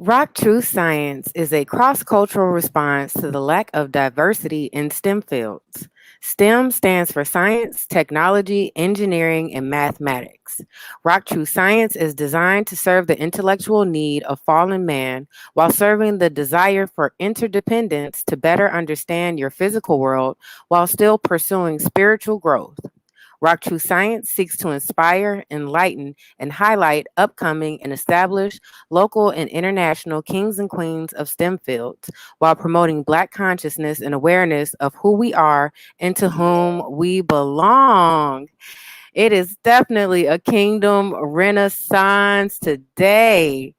RockTrue Science is a cross cultural response to the lack of diversity in STEM fields. STEM stands for science, technology, engineering, and mathematics. RockTrue Science is designed to serve the intellectual need of fallen man while serving the desire for interdependence to better understand your physical world while still pursuing spiritual growth. Rock True Science seeks to inspire, enlighten, and highlight upcoming and established local and international kings and queens of STEM fields while promoting Black consciousness and awareness of who we are and to whom we belong. It is definitely a kingdom renaissance today.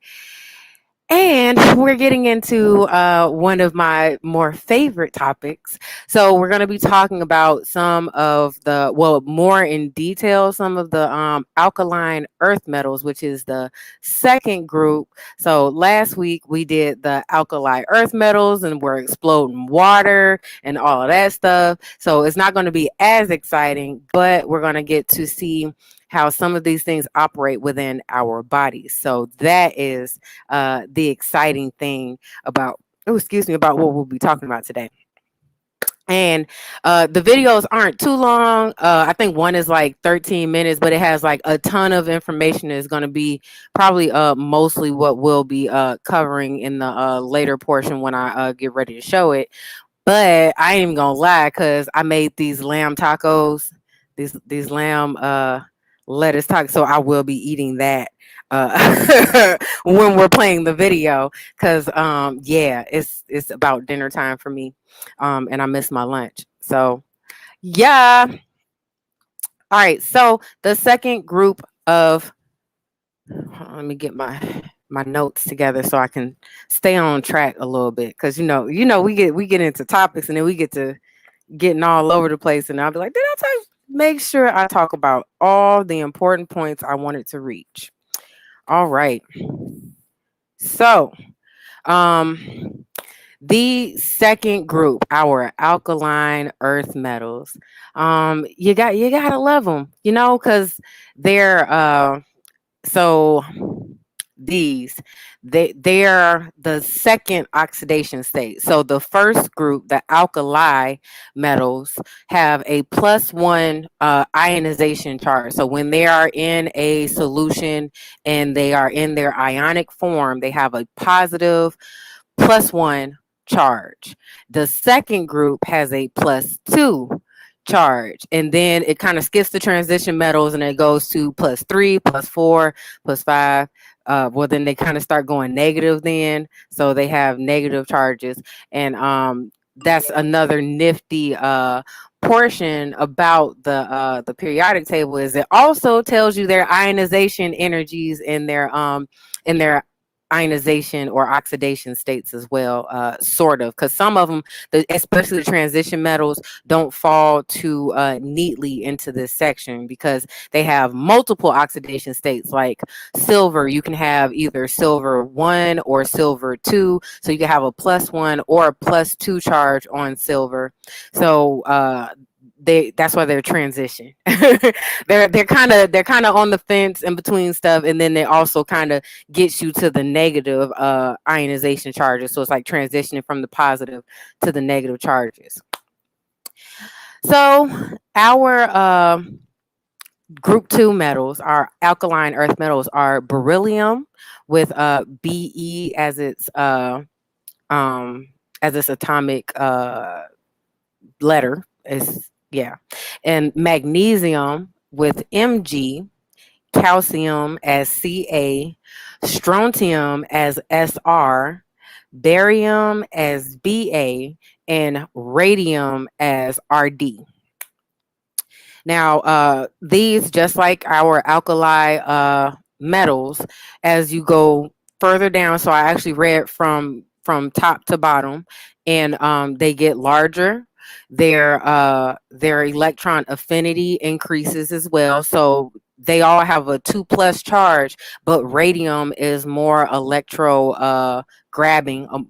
And we're getting into one of my more favorite topics. So we're going to be talking about some of the, well, more in detail, some of the alkaline earth metals, which is the second group. So last week we did the alkali earth metals and we're exploding water and all of that stuff. So it's not going to be as exciting, but we're going to get to see how some of these things operate within our bodies. So that is the exciting thing about, oh, excuse me, about what we'll be talking about today. And the videos aren't too long. I think one is like 13 minutes, but it has like a ton of information. Is going to be probably mostly what we'll be covering in the later portion when I get ready to show it. But I ain't even gonna lie, because I made these lamb tacos, these lamb lettuce tacos, so I will be eating that when we're playing the video, because yeah, it's about dinner time for me, and I miss my lunch. So yeah. All right. So the second group of, let me get my notes together so I can stay on track a little bit, because we get into topics and then we get to getting all over the place, and I'll be like, did I talk? Make sure I talk about all the important points I wanted to reach. All right. So, the second group, our alkaline earth metals, you gotta love them, because they're so these they're the second oxidation state. So the first group, the alkali metals, have a +1 ionization charge. So when they are in a solution and they are in their ionic form, they have a positive +1 charge. The second group has a +2 charge, and then it kind of skips the transition metals and it goes to +3, +4, +5. Well, then they kind of start going negative then, so they have negative charges. And that's another nifty portion about the periodic table, is it also tells you their ionization energies in their ionization or oxidation states as well, sort of, because some of them, especially the transition metals, don't fall too neatly into this section because they have multiple oxidation states. Like silver, you can have either silver 1 or silver 2, so you can have a +1 or a +2 charge on silver. So that's why they're transition. they're kind of on the fence in between stuff, and then they also kind of gets you to the negative ionization charges. So it's like transitioning from the positive to the negative charges. So our group 2 metals, our alkaline earth metals, are beryllium with Be as its atomic letter. Is Yeah. And magnesium with Mg, calcium as Ca, strontium as Sr, barium as Ba, and radium as Rd. Now, these, just like our alkali metals, as you go further down, so I actually read from top to bottom, and they get larger. Their electron affinity increases as well. So they all have a 2+ charge, but radium is more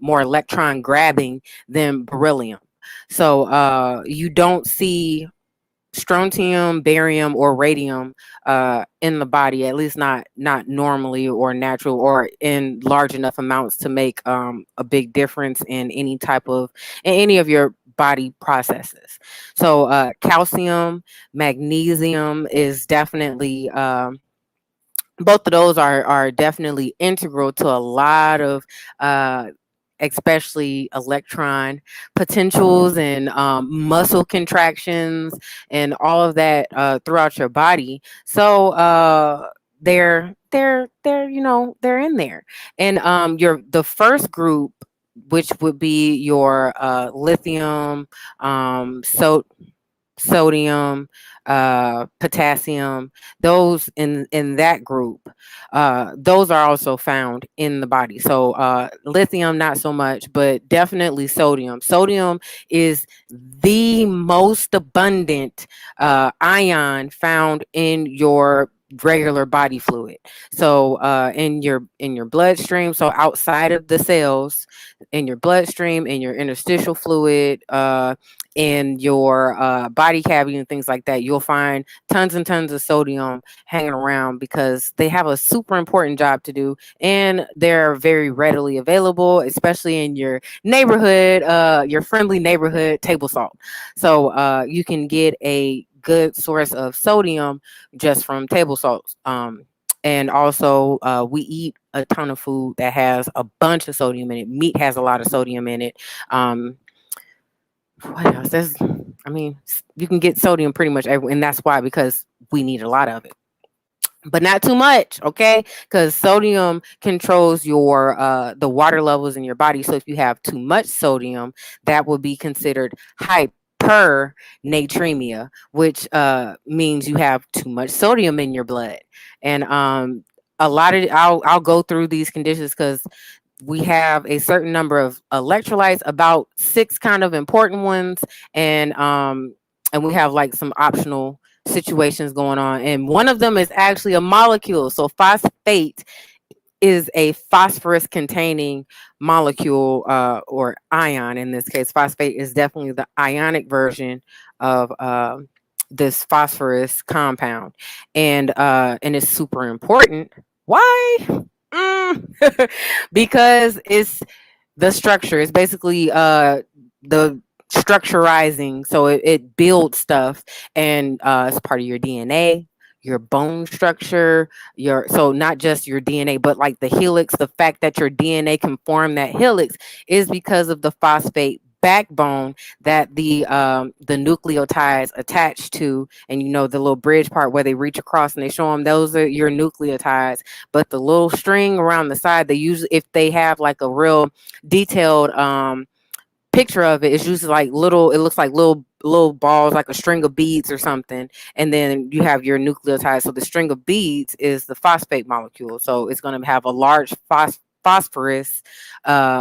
more electron grabbing than beryllium. So you don't see strontium, barium, or radium in the body, at least not normally or natural or in large enough amounts to make a big difference in any of your body processes. So calcium, magnesium is definitely both of those are definitely integral to a lot of especially electron potentials and muscle contractions and all of that throughout your body. So they're in there. And your the first group, which would be your lithium, so sodium, potassium, those in that group, those are also found in the body. So lithium, not so much, but definitely sodium. Sodium is the most abundant ion found in your regular body fluid. So in your bloodstream, so outside of the cells, in your bloodstream, in your interstitial fluid, in your body cavity and things like that, you'll find tons and tons of sodium hanging around because they have a super important job to do, and they're very readily available, especially in your neighborhood, your friendly neighborhood table salt. So you can get a good source of sodium just from table salt. And also, we eat a ton of food that has a bunch of sodium in it. Meat has a lot of sodium in it. What else? You can get sodium pretty much everywhere, and that's why, because we need a lot of it, but not too much, okay? Because sodium controls your the water levels in your body. So if you have too much sodium, that will be considered hypernatremia, which means you have too much sodium in your blood. And a lot of I'll go through these conditions because we have a certain number of electrolytes, about 6 kind of important ones, and we have like some optional situations going on. And one of them is actually a molecule. So phosphate is a phosphorus containing molecule, or ion. In this case, phosphate is definitely the ionic version of this phosphorus compound, and it's super important. Why? Because it's the structure. It's basically the structurizing. So it builds stuff, and it's part of your DNA, your bone structure, your so not just your DNA, but like the helix. The fact that your DNA can form that helix is because of the phosphate backbone that the nucleotides attach to, and the little bridge part where they reach across and they show them those are your nucleotides. But the little string around the side, they usually, if they have like a real detailed picture of it, it's usually like little, it looks like little balls, like a string of beads or something, and then you have your nucleotides. So the string of beads is the phosphate molecule, so it's going to have a large phosphorus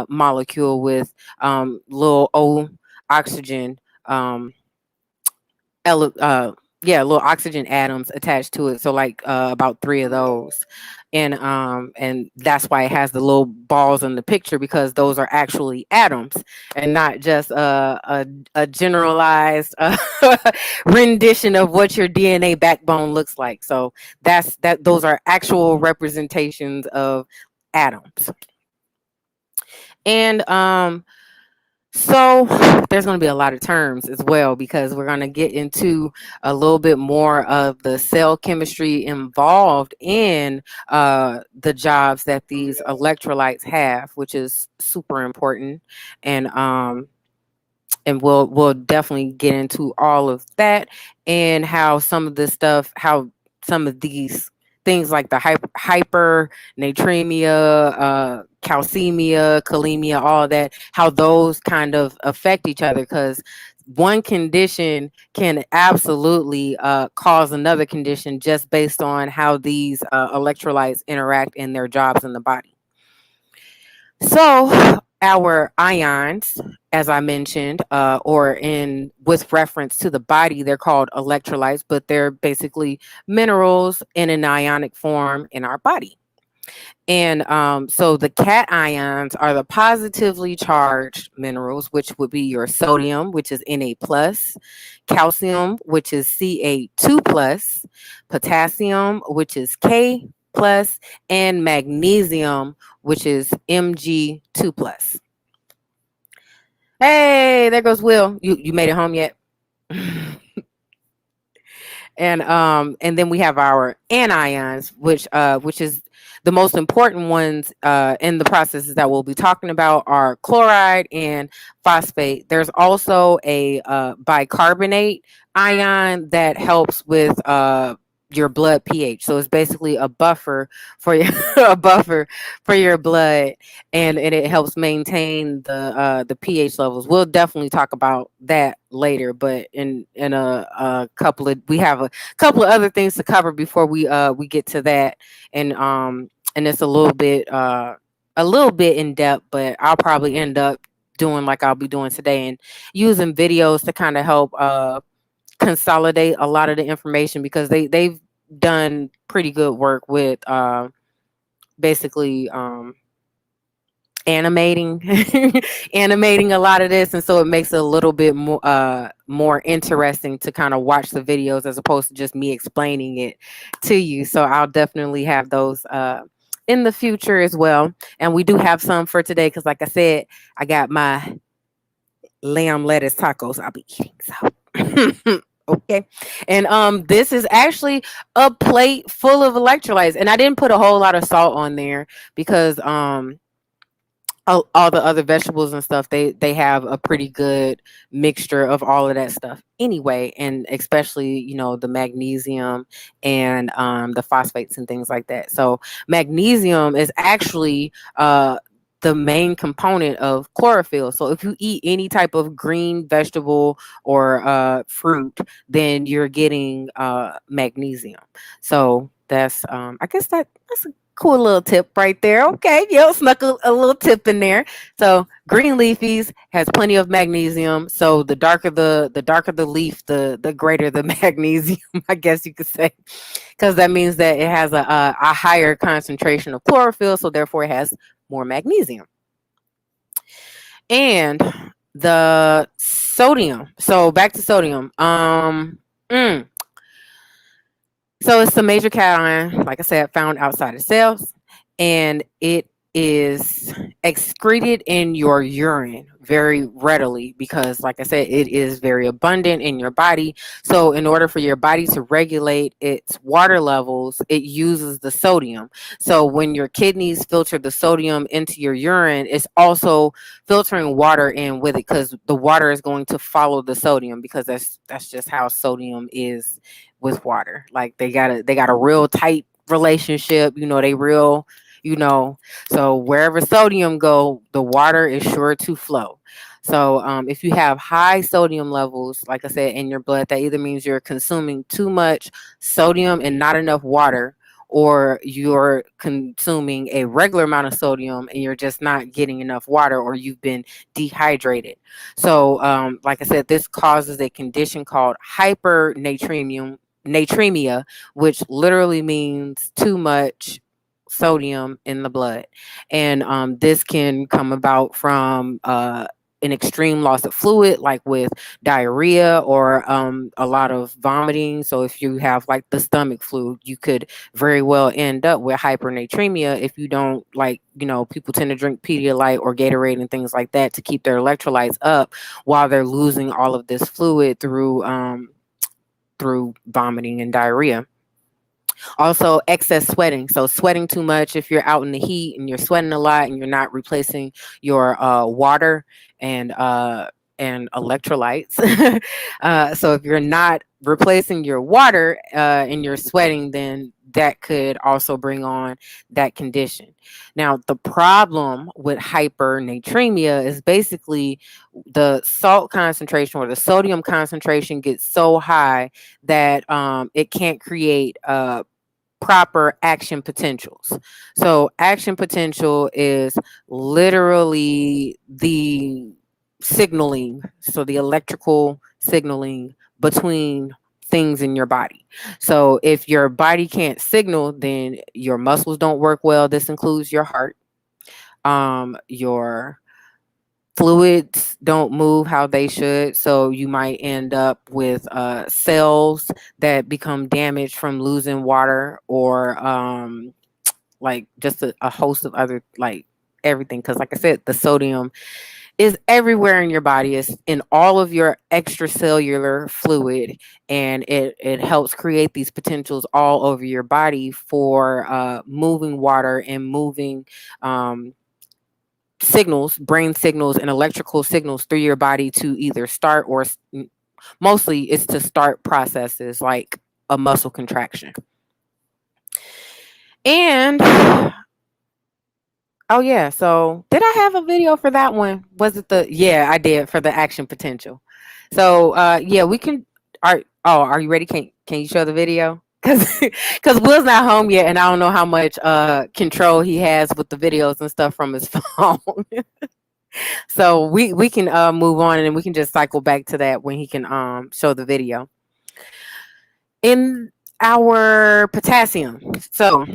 molecule with little oxygen little oxygen atoms attached to it. So like about 3 of those. And that's why it has the little balls in the picture, because those are actually atoms and not just a generalized rendition of what your DNA backbone looks like. So those are actual representations of atoms. And so there's going to be a lot of terms as well, because we're going to get into a little bit more of the cell chemistry involved in the jobs that these electrolytes have, which is super important. And we'll definitely get into all of that, and how some of this stuff, how some of these things like the hypernatremia, calcemia, kalemia, all of that, how those kind of affect each other, because one condition can absolutely cause another condition just based on how these electrolytes interact in their jobs in the body. So our ions, as I mentioned, with reference to the body, they're called electrolytes, but they're basically minerals in an ionic form in our body. And so the cation ions are the positively charged minerals, which would be your sodium, which is Na plus, calcium, which is Ca2 plus, potassium, which is K plus, and magnesium, which is Mg2 plus. Hey, there goes Will. You made it home yet? And then we have our anions, which is the most important ones in the processes that we'll be talking about are chloride and phosphate. There's also a bicarbonate ion that helps with your blood pH. So it's basically a buffer for your a buffer for your blood, and it helps maintain the pH levels. We'll definitely talk about that later, but in a couple of we have a couple of other things to cover before we get to that, and it's a little bit in depth, but I'll probably end up doing like I'll be doing today and using videos to kind of help consolidate a lot of the information, because they've done pretty good work with basically animating animating a lot of this, and so it makes it a little bit more interesting to kind of watch the videos as opposed to just me explaining it to you. So I'll definitely have those in the future as well, and we do have some for today because like I said, I got my lamb lettuce tacos I'll be eating, so okay. And this is actually a plate full of electrolytes, and I didn't put a whole lot of salt on there because all the other vegetables and stuff, they have a pretty good mixture of all of that stuff anyway, and especially the magnesium and the phosphates and things like that. So magnesium is actually the main component of chlorophyll. So if you eat any type of green vegetable or fruit, then you're getting magnesium. So that's I guess that's a cool little tip right there. Okay, yep, snuck a little tip in there. So green leafies has plenty of magnesium. So the darker the leaf, the greater the magnesium, I guess you could say, because that means that it has a higher concentration of chlorophyll, so therefore it has more magnesium. And the sodium. So back to sodium. So it's a major cation, like I said, found outside of cells, and it is excreted in your urine very readily because, like I said, it is very abundant in your body. So in order for your body to regulate its water levels, it uses the sodium. So when your kidneys filter the sodium into your urine, it's also filtering water in with it, because the water is going to follow the sodium, because that's just how sodium is with water. Like they got a real tight relationship, they real, so wherever sodium go, the water is sure to flow. So if you have high sodium levels, like I said, in your blood, that either means you're consuming too much sodium and not enough water, or you're consuming a regular amount of sodium and you're just not getting enough water, or you've been dehydrated. So like I said, this causes a condition called hypernatremia, which literally means too much sodium in the blood. And this can come about from an extreme loss of fluid, like with diarrhea or a lot of vomiting. So if you have like the stomach flu, you could very well end up with hypernatremia if you don't, like, people tend to drink Pedialyte or Gatorade and things like that to keep their electrolytes up while they're losing all of this fluid through vomiting and diarrhea. Also, excess sweating. So sweating too much if you're out in the heat and you're sweating a lot and you're not replacing your water and electrolytes. So if you're not replacing your water and you're sweating, then that could also bring on that condition. Now, the problem with hypernatremia is basically the salt concentration or the sodium concentration gets so high that it can't create proper action potentials. So action potential is literally the signaling, so the electrical signaling between things in your body. So if your body can't signal, then your muscles don't work well. This includes your heart. Your fluids don't move how they should. So you might end up with cells that become damaged from losing water, or like just a host of other, like everything. Because like I said, the sodium is everywhere in your body. It's in all of your extracellular fluid, and it helps create these potentials all over your body for moving water and moving signals, brain signals, and electrical signals through your body to either start or mostly it's to start processes like a muscle contraction. And oh yeah, so did I have a video for that one? Was it yeah, I did, for the action potential. So yeah, we can are you ready? Can you show the video? Cause Will's not home yet, and I don't know how much control he has with the videos and stuff from his phone. So we can move on, and we can just cycle back to that when he can show the video. In our potassium. So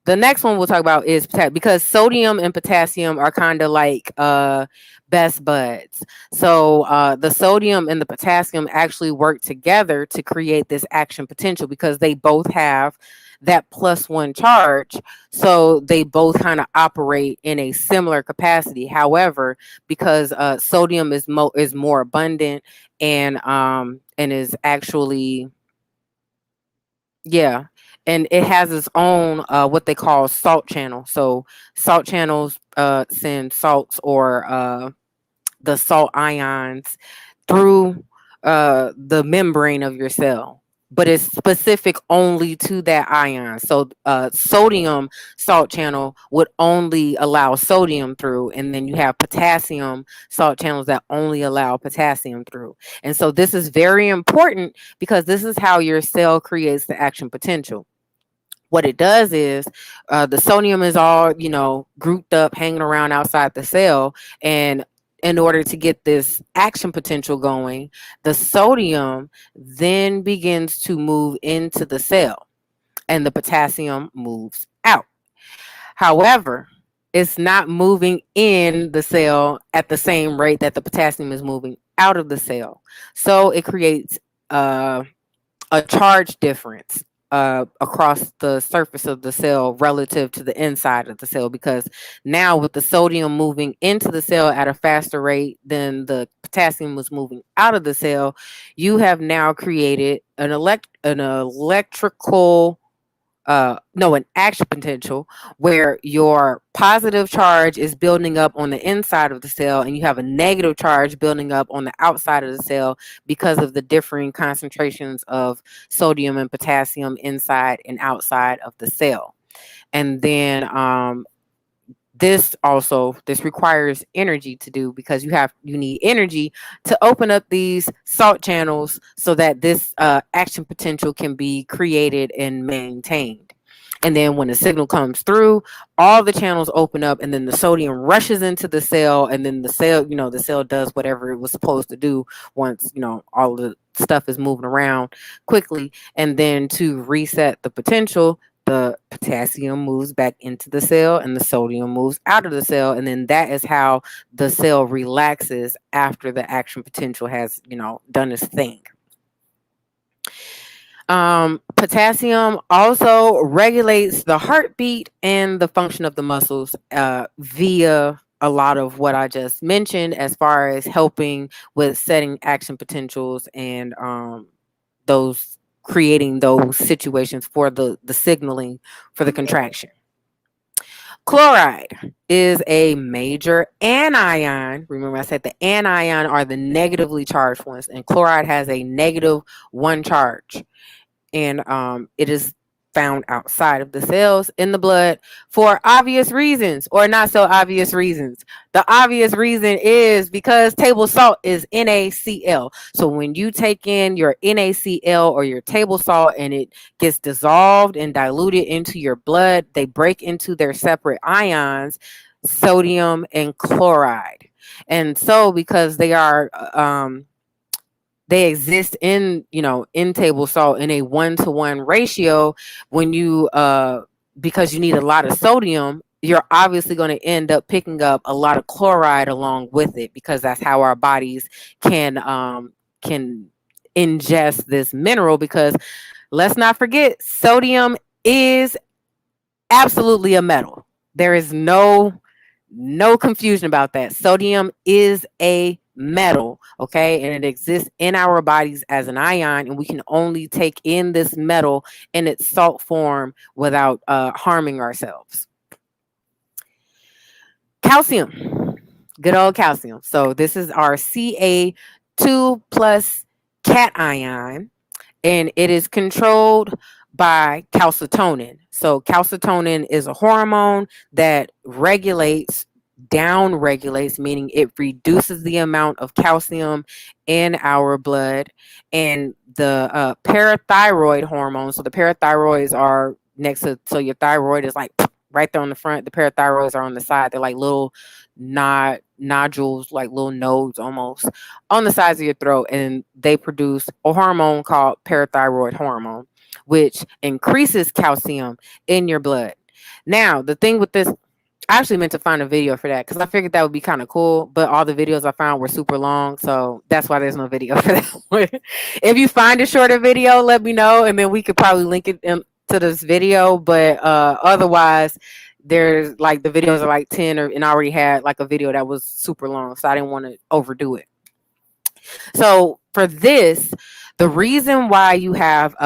the next one we'll talk about is potassium, because sodium and potassium are kind of like best buds. So the sodium and the potassium actually work together to create this action potential, because they both have that +1 charge. So they both kind of operate in a similar capacity. However, because sodium is more abundant and is actually, yeah, and it has its own what they call salt channel. So salt channels send salts, or the salt ions, through the membrane of your cell, but it's specific only to that ion. So sodium salt channel would only allow sodium through, and then you have potassium salt channels that only allow potassium through. And so this is very important, because this is how your cell creates the action potential. What it does is the sodium is all, grouped up, hanging around outside the cell. And in order to get this action potential going, the sodium then begins to move into the cell, and the potassium moves out. However, it's not moving in the cell at the same rate that the potassium is moving out of the cell. So it creates a charge difference across the surface of the cell relative to the inside of the cell, because now with the sodium moving into the cell at a faster rate than the potassium was moving out of the cell, you have now created an electrical an action potential, where your positive charge is building up on the inside of the cell, and you have a negative charge building up on the outside of the cell, because of the differing concentrations of sodium and potassium inside and outside of the cell. And then this requires energy to do, because you need energy to open up these salt channels so that this action potential can be created and maintained. And then when the signal comes through, all the channels open up, and then the sodium rushes into the cell, and then the cell does whatever it was supposed to do once, all the stuff is moving around quickly. And then to reset the potential, the potassium moves back into the cell, and the sodium moves out of the cell. And then that is how the cell relaxes after the action potential has, done its thing. Potassium also regulates the heartbeat and the function of the muscles via a lot of what I just mentioned, as far as helping with setting action potentials and those creating those situations for the signaling for the contraction. Chloride is a major anion. Remember, I said the anion are the negatively charged ones, and chloride has a -1 charge. And it is found outside of the cells in the blood for obvious reasons, or not so obvious reasons. The obvious reason is because table salt is NaCl. So when you take in your NaCl or your table salt, and it gets dissolved and diluted into your blood, they break into their separate ions, sodium and chloride. And so because they are they exist in, in table salt in a 1-to-1 ratio. When you because you need a lot of sodium, you're obviously going to end up picking up a lot of chloride along with it, because that's how our bodies can ingest this mineral. Because let's not forget, sodium is absolutely a metal. There is no confusion about that. Sodium is a metal, okay? And it exists in our bodies as an ion, and we can only take in this metal in its salt form without harming ourselves. Calcium, good old calcium. So this is our Ca2 plus cation, and it is controlled by calcitonin. So calcitonin is a hormone that down regulates, meaning it reduces the amount of calcium in our blood. And the parathyroid hormone, so the parathyroids are next to, so your thyroid is like right there on the front. The parathyroids are on the side. They're like little nodules, like little nodes almost on the sides of your throat, and they produce a hormone called parathyroid hormone, which increases calcium in your blood. Now, the thing with this, I actually meant to find a video for that because I figured that would be kind of cool, but all the videos I found were super long, so that's why there's no video for that one. If you find a shorter video, let me know, and then we could probably link it to this video. But otherwise, there's like the videos are like 10, and I already had like a video that was super long, so I didn't want to overdo it. So for this, the reason why you have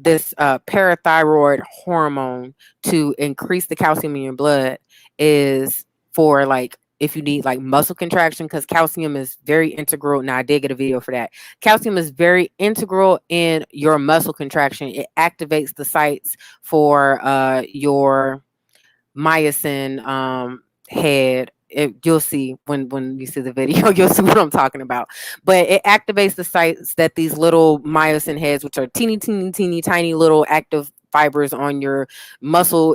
this parathyroid hormone to increase the calcium in your blood is for like if you need like muscle contraction, because calcium is very integral. Now I did get a video for that. Calcium is very integral in your muscle contraction. It activates the sites for your myosin head. You'll see when you see the video, you'll see what I'm talking about. But it activates the sites that these little myosin heads, which are teeny tiny little active fibers on your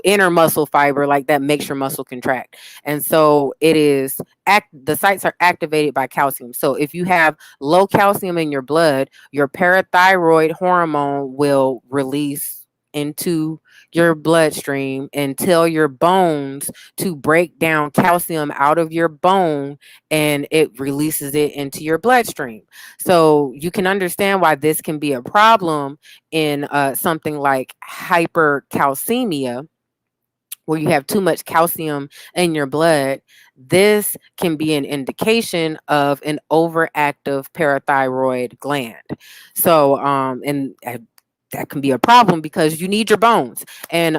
inner muscle fiber, like that makes your muscle contract. And so the sites are activated by calcium. So if you have low calcium in your blood, your parathyroid hormone will release into your bloodstream and tell your bones to break down calcium out of your bone, and it releases it into your bloodstream. So you can understand why this can be a problem in something like hypercalcemia, where you have too much calcium in your blood. This can be an indication of an overactive parathyroid gland. So and that can be a problem because you need your bones, and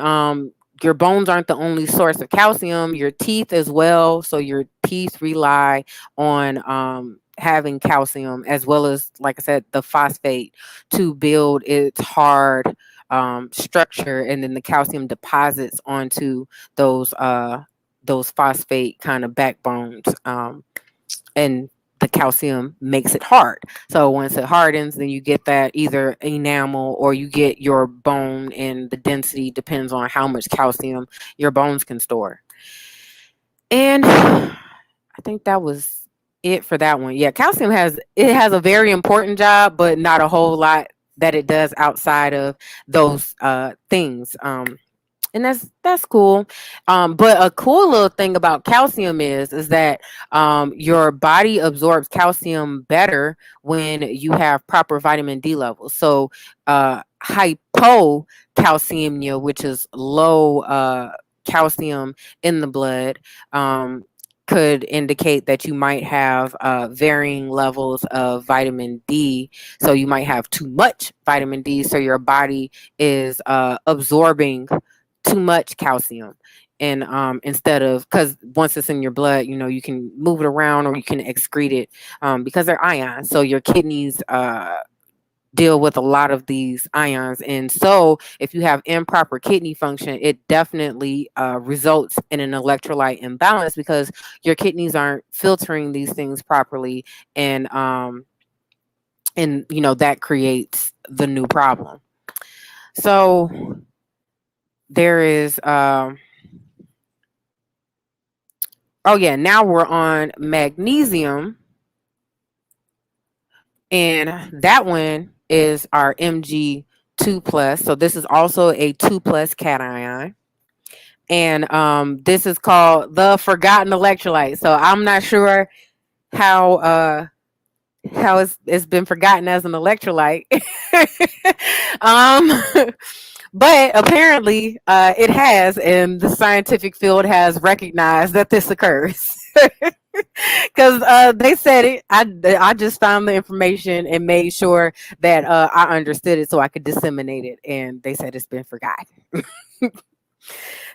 your bones aren't the only source of calcium, your teeth as well. So your teeth rely on having calcium, as well as, like I said, the phosphate to build its hard structure, and then the calcium deposits onto those phosphate kind of backbones, and the calcium makes it hard. So once it hardens, then you get that either enamel, or you get your bone, and the density depends on how much calcium your bones can store. And I think that was it for that one. Yeah, calcium has a very important job, but not a whole lot that it does outside of those things. And that's cool. But a cool little thing about calcium is that your body absorbs calcium better when you have proper vitamin D levels. So hypocalcemia, which is low calcium in the blood, could indicate that you might have varying levels of vitamin D. So you might have too much vitamin D, so your body is absorbing too much calcium. And instead of, because once it's in your blood, you can move it around, or you can excrete it, because they're ions. So your kidneys deal with a lot of these ions. And so if you have improper kidney function, it definitely results in an electrolyte imbalance, because your kidneys aren't filtering these things properly. And that creates the new problem. So there is now we're on magnesium. And that one is our Mg2 plus. So this is also a 2 plus cation. And this is called the Forgotten Electrolyte. So I'm not sure how it's been forgotten as an electrolyte. um, but apparently it has, and the scientific field has recognized that this occurs. Because they said it. I just found the information and made sure that I understood it so I could disseminate it. And they said it's been forgotten.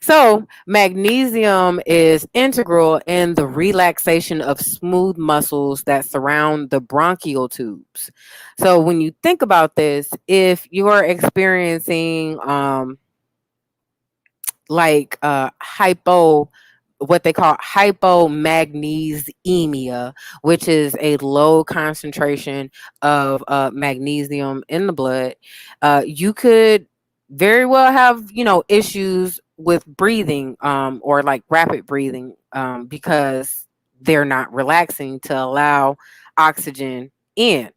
So, magnesium is integral in the relaxation of smooth muscles that surround the bronchial tubes. So, when you think about this, if you're experiencing what they call hypomagnesemia, which is a low concentration of magnesium in the blood, you could very well have, issues with breathing, or like rapid breathing, because they're not relaxing to allow oxygen in.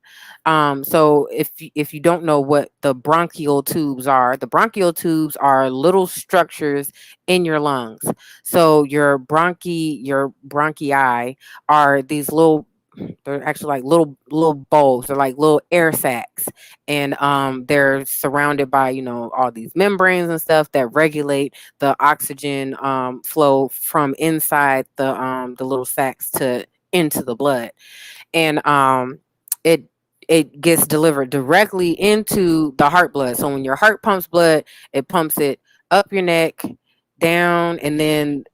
So if you don't know what the bronchial tubes are, the bronchial tubes are little structures in your lungs. So your bronchi are these they're actually like little bulbs. They're like little air sacs, and they're surrounded by all these membranes and stuff that regulate the oxygen flow from inside the little sacs to into the blood. And it it gets delivered directly into the heart blood. So when your heart pumps blood, it pumps it up your neck, down, and then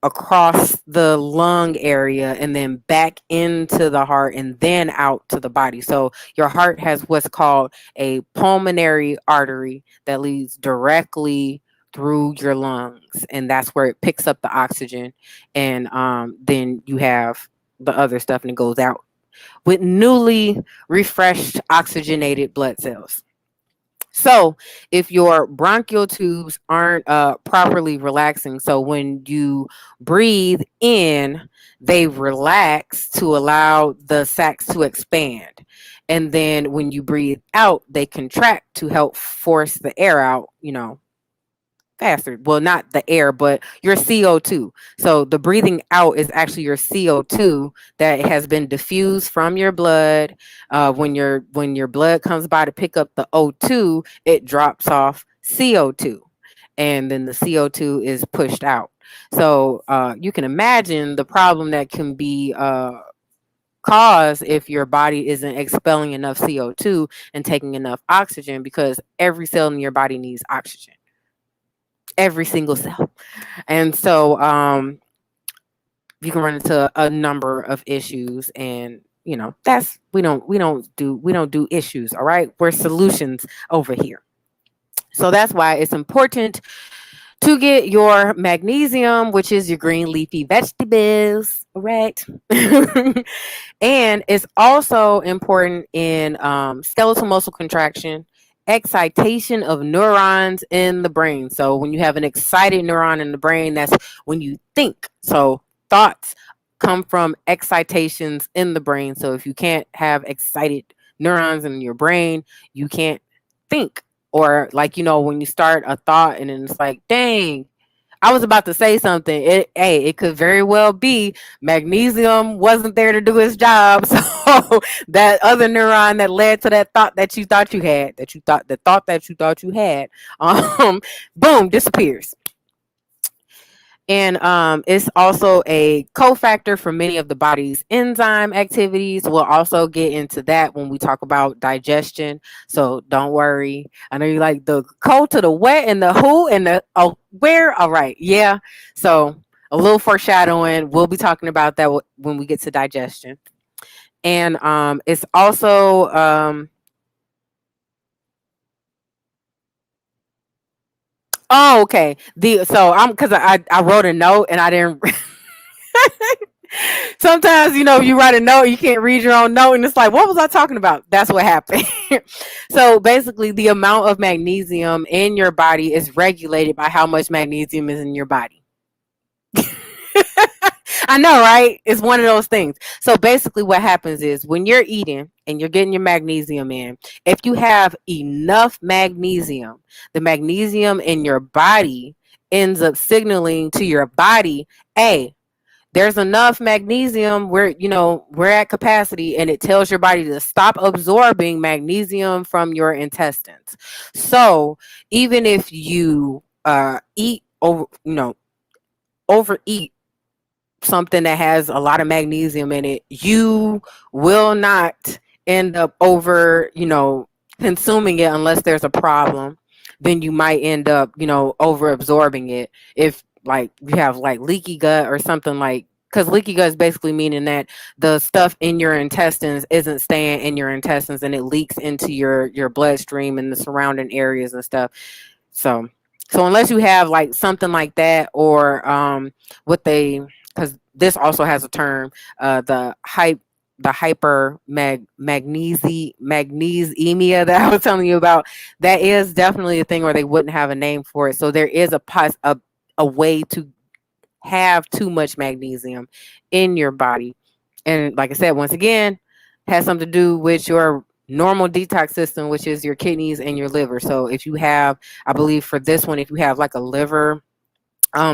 across the lung area, and then back into the heart, and then out to the body. So your heart has what's called a pulmonary artery that leads directly through your lungs, and that's where it picks up the oxygen, and then you have the other stuff, and it goes out with newly refreshed oxygenated blood cells. So if your bronchial tubes aren't properly relaxing, so when you breathe in, they relax to allow the sacs to expand. And then when you breathe out, they contract to help force the air out, faster. Well, not the air, but your CO2. So the breathing out is actually your CO2 that has been diffused from your blood. When your blood comes by to pick up the O2, it drops off CO2, and then the CO2 is pushed out. So you can imagine the problem that can be caused if your body isn't expelling enough CO2 and taking enough oxygen, because every cell in your body needs oxygen, every single cell. And so you can run into a number of issues, and that's we don't do issues. All right, we're solutions over here. So that's why it's important to get your magnesium, which is your green leafy vegetables. All right. And it's also important in skeletal muscle contraction, excitation of neurons in the brain. So when you have an excited neuron in the brain, that's when you think. So thoughts come from excitations in the brain. So if you can't have excited neurons in your brain, you can't think. Or like, when you start a thought and then it's like, dang, I was about to say something. It could very well be magnesium wasn't there to do its job. So that other neuron that led to that thought that you thought you had, the thought that you thought you had, boom, disappears. And it's also a cofactor for many of the body's enzyme activities. We'll also get into that when we talk about digestion. So don't worry. I know you like the co to the wet and the who and the where. All right. Yeah. So a little foreshadowing. We'll be talking about that when we get to digestion. And it's also oh, okay. Because I wrote a note and I didn't. Sometimes, you write a note, you can't read your own note, and it's like, what was I talking about? That's what happened. So basically, the amount of magnesium in your body is regulated by how much magnesium is in your body. I know, right? It's one of those things. So basically, what happens is when you're eating and you're getting your magnesium in, if you have enough magnesium, the magnesium in your body ends up signaling to your body, hey, there's enough magnesium, we're at capacity, and it tells your body to stop absorbing magnesium from your intestines. So even if you eat over, overeat something that has a lot of magnesium in it, you will not end up consuming it unless there's a problem. Then you might end up, over absorbing it if like you have like leaky gut or something, like, because leaky gut is basically meaning that the stuff in your intestines isn't staying in your intestines and it leaks into your bloodstream and the surrounding areas and stuff. So unless you have like something like that, or what they, because this also has a term, the magnesemia that I was telling you about, that is definitely a thing where they wouldn't have a name for it. So there is a way to have too much magnesium in your body. And like I said, once again, has something to do with your normal detox system, which is your kidneys and your liver. So if you have, I believe for this one, if you have like a liver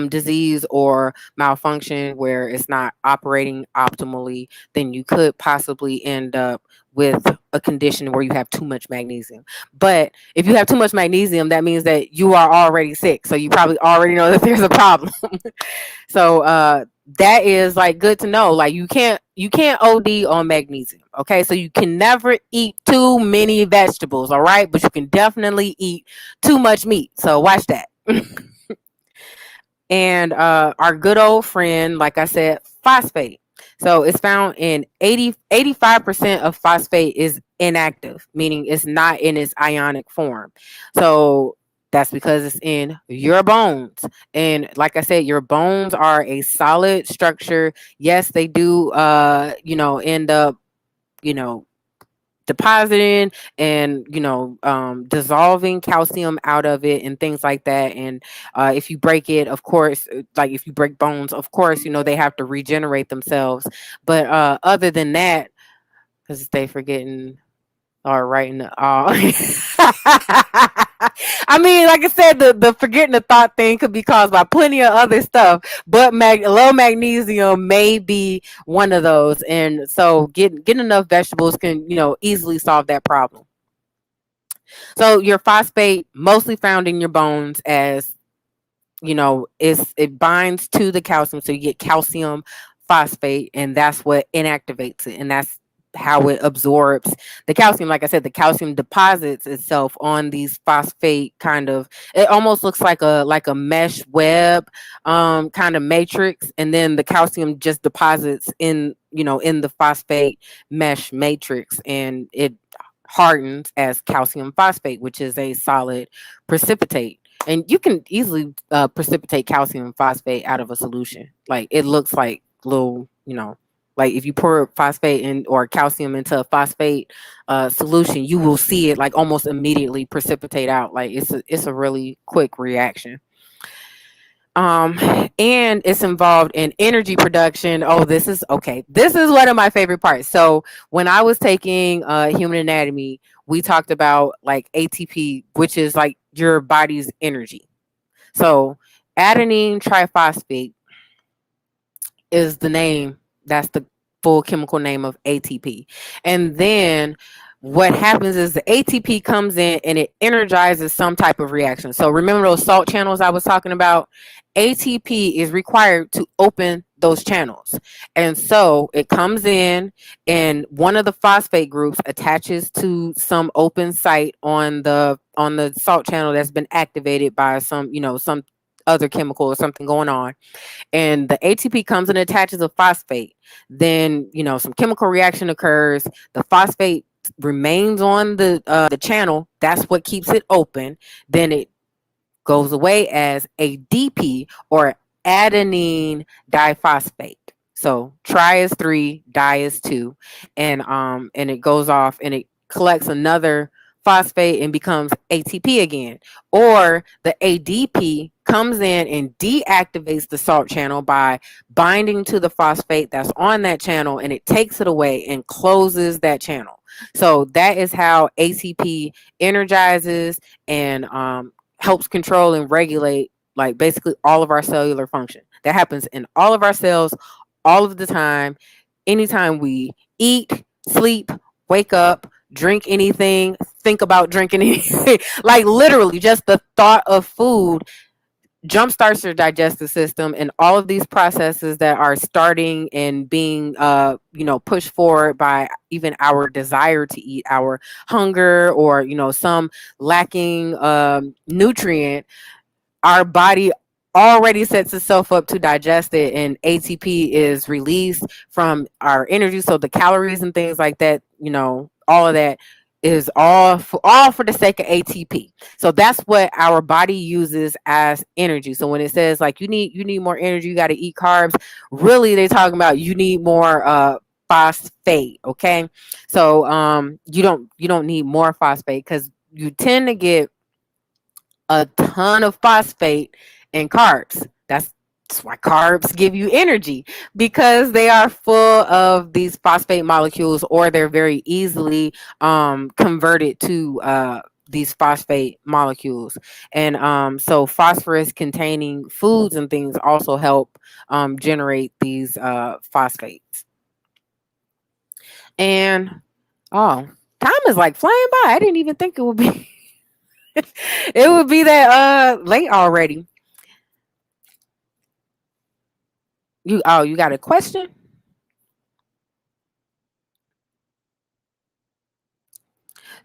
disease or malfunction where it's not operating optimally, then you could possibly end up with a condition where you have too much magnesium. But if you have too much magnesium, that means that you are already sick. So you probably already know that there's a problem. So that is like good to know. Like you can't OD on magnesium. Okay, so you can never eat too many vegetables. All right, but you can definitely eat too much meat. So watch that. And our good old friend, like I said, phosphate. So it's found in 85% of phosphate is inactive, meaning it's not in its ionic form. So that's because it's in your bones. And like I said, your bones are a solid structure. Yes, they do, end up, you know, depositing and dissolving calcium out of it and things like that. And if you break it, of course, like if you break bones, of course, they have to regenerate themselves. But other than that, because they forgetting or writing I mean, like I said, the forgetting the thought thing could be caused by plenty of other stuff, but low magnesium may be one of those. And so getting enough vegetables can, easily solve that problem. So your phosphate mostly found in your bones, as it binds to the calcium, so you get calcium phosphate, and that's what inactivates it, and that's how it absorbs the calcium. Like I said, the calcium deposits itself on these phosphate kind of, it almost looks like a mesh web kind of matrix, and then the calcium just deposits in the phosphate mesh matrix, and it hardens as calcium phosphate, which is a solid precipitate. And you can easily precipitate calcium phosphate out of a solution. Like it looks like little, like if you pour phosphate in or calcium into a phosphate solution, you will see it like almost immediately precipitate out. Like it's a really quick reaction. And it's involved in energy production. Oh, this is okay. This is one of my favorite parts. So when I was taking human anatomy, we talked about like ATP, which is like your body's energy. So adenine triphosphate is the name. That's the full chemical name of ATP. And then what happens is the ATP comes in and it energizes some type of reaction. So remember those salt channels I was talking about? ATP is required to open those channels. And so it comes in and one of the phosphate groups attaches to some open site on the salt channel that's been activated by some other chemical or something going on. And the ATP comes and attaches a phosphate. Then, some chemical reaction occurs. The phosphate remains on the channel. That's what keeps it open. Then it goes away as ADP, or adenine diphosphate. So tri is 3, di is 2, and it goes off and it collects another phosphate and becomes ATP again. Or the ADP comes in and deactivates the salt channel by binding to the phosphate that's on that channel, and it takes it away and closes that channel. So that is how ATP energizes and helps control and regulate like basically all of our cellular function. That happens in all of our cells all of the time. Anytime we eat, sleep, wake up, drink anything, think about drinking anything, like literally just the thought of food jumpstarts your digestive system, and all of these processes that are starting and being pushed forward by even our desire to eat, our hunger, or some lacking nutrient, our body already sets itself up to digest it, and ATP is released from our energy. So the calories and things like that, all of that is all for the sake of ATP. So that's what our body uses as energy. So when it says like you need more energy, you got to eat carbs, really they're talking about you need more phosphate. Okay, so you don't need more phosphate, because you tend to get a ton of phosphate in carbs. That's why carbs give you energy, because they are full of these phosphate molecules, or they're very easily converted to these phosphate molecules. And so phosphorus containing foods and things also help generate these phosphates. And oh, time is like flying by. I didn't even think it would be it would be that late already. You got a question?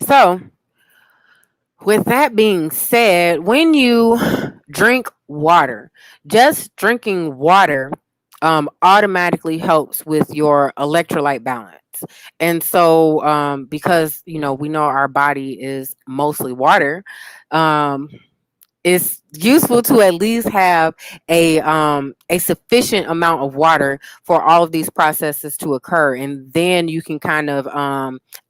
So, with that being said, when you drink water, just drinking water automatically helps with your electrolyte balance. And so, because we know our body is mostly water, um, it's useful to at least have a sufficient amount of water for all of these processes to occur, and then you can kind of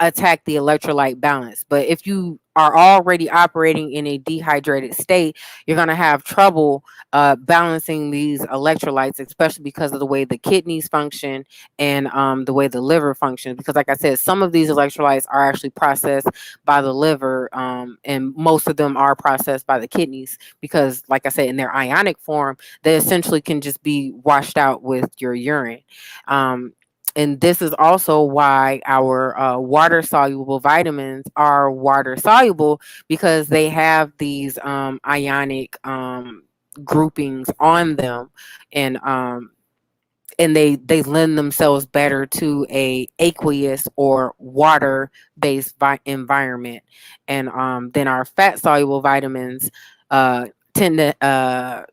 attack the electrolyte balance. But if you are already operating in a dehydrated state, you're going to have trouble balancing these electrolytes, especially because of the way the kidneys function and the way the liver functions. Because like I said, some of these electrolytes are actually processed by the liver, and most of them are processed by the kidneys, because like I said, in their ionic form, they essentially can just be washed out with your urine. And this is also why our water soluble vitamins are water soluble, because they have these ionic groupings on them, and they lend themselves better to a aqueous or water based environment. And then our fat soluble vitamins tend to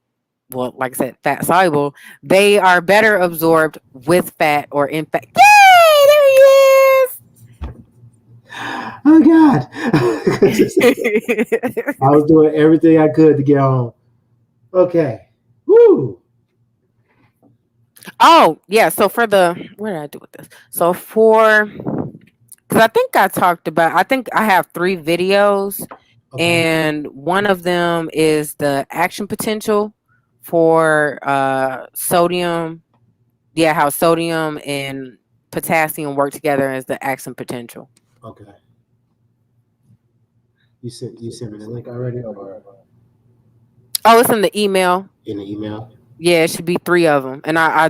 well, like I said, fat soluble, they are better absorbed with fat or in fat. Yay, there he is. Oh God. I was doing everything I could to get home. Okay. Woo. Oh, yeah. So for what did I do with this? So because I think I have 3 videos, Okay. and one of them is the action potential for sodium. Yeah, how sodium and potassium work together as the action potential. Okay. You sent me the link already, or Oh, it's in the email. in the email? Yeah, it should be 3 of them, and I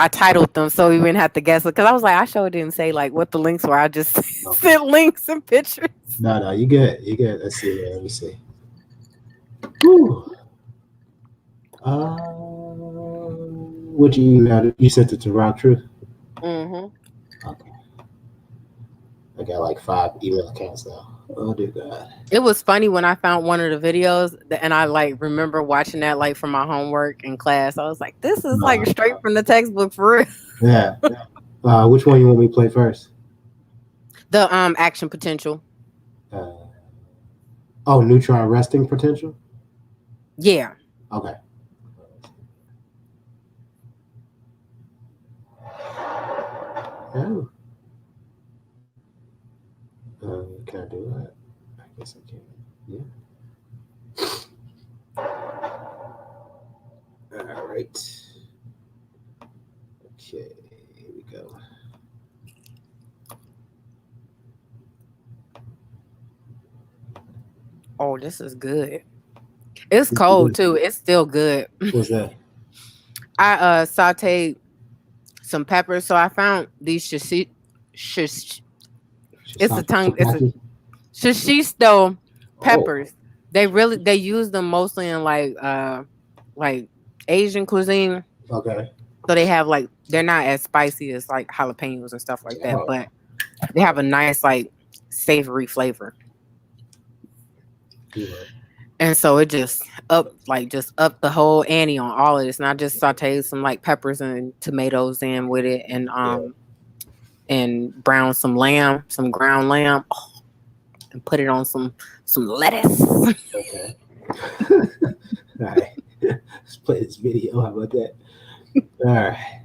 titled them so we wouldn't have to guess it, because I was like, I sure didn't say like what the links were. I just Okay. sent links and pictures. No, you good. You good. Let's see here. Let me see. Woo. What you emailed? You sent it to RockTrue? Hmm. Okay. I got like 5 email accounts now. Oh dear God. It was funny when I found one of the videos, and I like remember watching that like for my homework in class. I was like, this is like Uh, straight from the textbook for real. yeah. Which one you want me to play first? The action potential. Uh, oh, neutron resting potential. Yeah. Okay. Oh. Can I do that? I guess I can. Yeah. right. Okay, here we go. Oh, this is good. It's cold too. It's still good. What's that? I sauteed some peppers, so I found these shishisto peppers. They use them mostly in like Asian cuisine. Okay. So they have like, they're not as spicy as like jalapenos and stuff like that, but they have a nice like savory flavor. Yeah. And so it just up the whole ante on all of this. And I just sauteed some like peppers and tomatoes in with it, and brown some ground lamb, and put it on some lettuce. Okay. All right. Let's play this video. How about that? All right.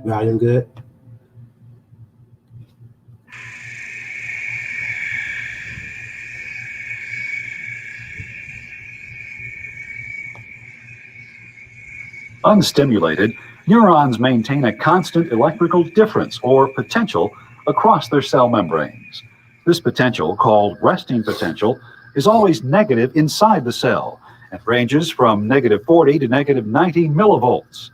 Volume good? Unstimulated, neurons maintain a constant electrical difference or potential across their cell membranes. This potential, called resting potential, is always negative inside the cell and ranges from -40 to -90 millivolts.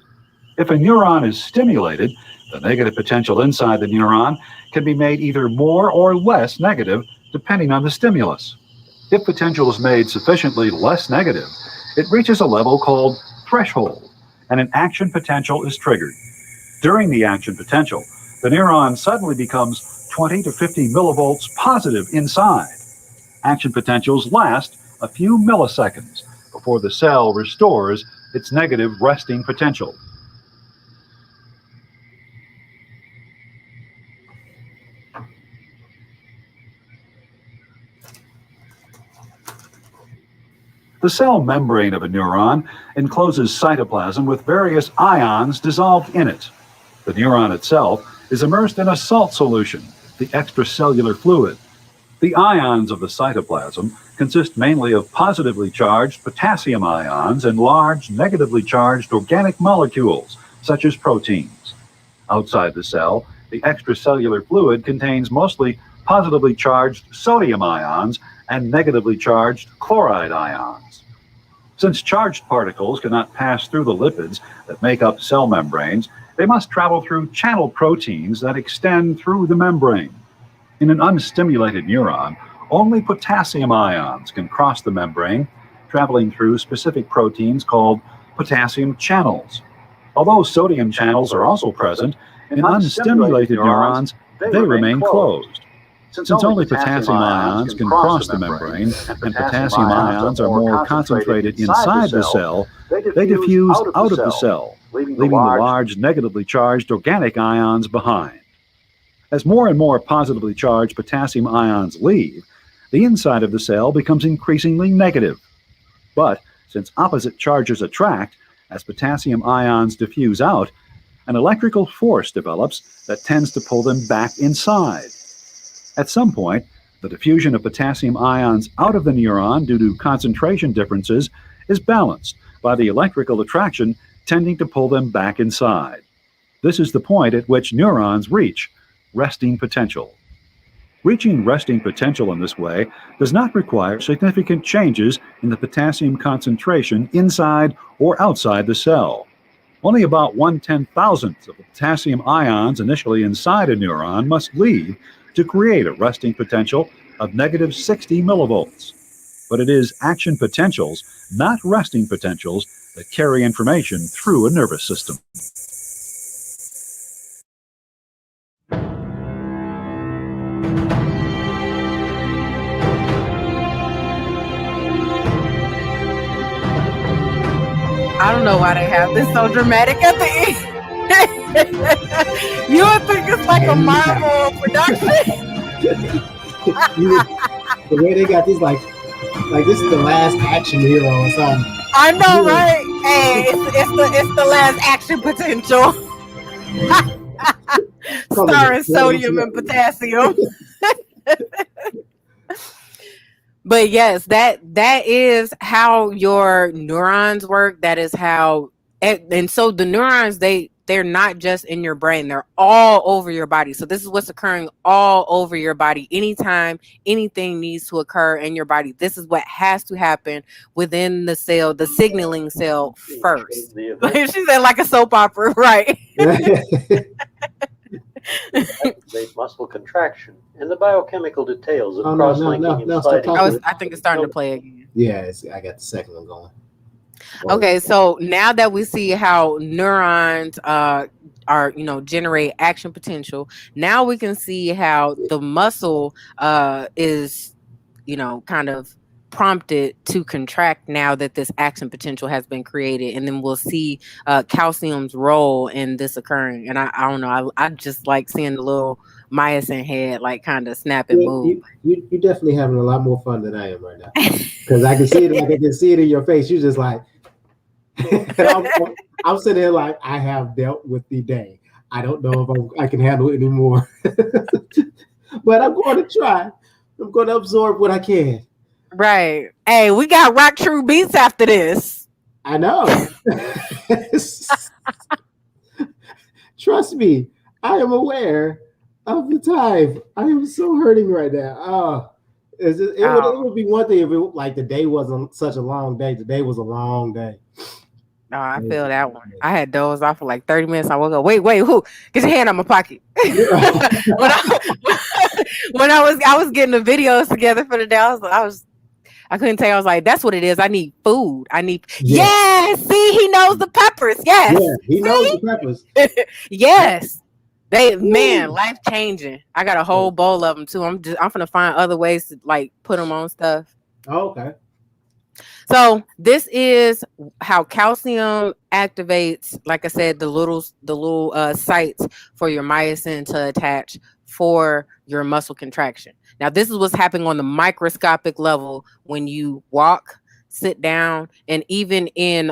If a neuron is stimulated, the negative potential inside the neuron can be made either more or less negative depending on the stimulus. If potential is made sufficiently less negative, it reaches a level called threshold, and an action potential is triggered. During the action potential, the neuron suddenly becomes 20 to 50 millivolts positive inside. Action potentials last a few milliseconds before the cell restores its negative resting potential. The cell membrane of a neuron encloses cytoplasm with various ions dissolved in it. The neuron itself is immersed in a salt solution, the extracellular fluid. The ions of the cytoplasm consist mainly of positively charged potassium ions and large negatively charged organic molecules, such as proteins. Outside the cell, the extracellular fluid contains mostly positively charged sodium ions and negatively charged chloride ions. Since charged particles cannot pass through the lipids that make up cell membranes, they must travel through channel proteins that extend through the membrane. In an unstimulated neuron, only potassium ions can cross the membrane, traveling through specific proteins called potassium channels. Although sodium channels are also present, in unstimulated neurons, they remain closed. Since only potassium ions can cross the membrane, and potassium ions are more concentrated inside the cell, they diffuse out of the cell, leaving the large negatively charged organic ions behind. As more and more positively charged potassium ions leave, the inside of the cell becomes increasingly negative. But since opposite charges attract, as potassium ions diffuse out, an electrical force develops that tends to pull them back inside. At some point, the diffusion of potassium ions out of the neuron due to concentration differences is balanced by the electrical attraction tending to pull them back inside. This is the point at which neurons reach resting potential. Reaching resting potential in this way does not require significant changes in the potassium concentration inside or outside the cell. Only about 1/10,000th of the potassium ions initially inside a neuron must leave to create a resting potential of -60 millivolts. But it is action potentials, not resting potentials, that carry information through a nervous system. I don't know why they have this so dramatic at the end. You would think it's like a Marvel production. The way they got this, like this is the last action hero or something. I know, right? Hey, it's the last action potential. Starring sodium and potassium. But yes, that is how your neurons work. That is how, and so the neurons, they're not just in your brain, they're all over your body. So this is what's occurring all over your body. Anytime anything needs to occur in your body, this is what has to happen within the cell, the signaling cell first. She said like a soap opera, right? Activate muscle contraction and the biochemical details of Oh, cross-linking no, and stop sliding. talking. I think it's starting to play again. Yeah, I got the second one going. Okay, so now that we see how neurons are, generate action potential, now we can see how the muscle is, kind of prompted to contract now that this action potential has been created. And then we'll see calcium's role in this occurring. And I don't know, I just like seeing the little myosin head like kind of snap and move. You definitely having a lot more fun than I am right now, because I can see it. Like I can see it in your face. You're just like, I'm sitting here like, I have dealt with the day. I don't know if I can handle it anymore, but I'm going to try. I'm going to absorb what I can. Right. Hey, we got RockTrue beats after this. I know. Trust me, I am aware of the time. I am so hurting right now. It would be one thing if the day wasn't such a long day. Today was a long day. No, I feel that one. I had dozed off for like 30 minutes. I woke up. Wait, who? Get your hand on my pocket. when I was getting the videos together for the day, I couldn't tell you. I was like, that's what it is. I need food. Yes. See, he knows the peppers. Yes. Yeah, he knows the peppers. Yes. Life changing. I got a whole bowl of them too. I'm gonna find other ways to like put them on stuff. Oh, okay. So this is how calcium activates, like I said, the little sites for your myosin to attach for your muscle contraction. Now, this is what's happening on the microscopic level when you walk, sit down, and even in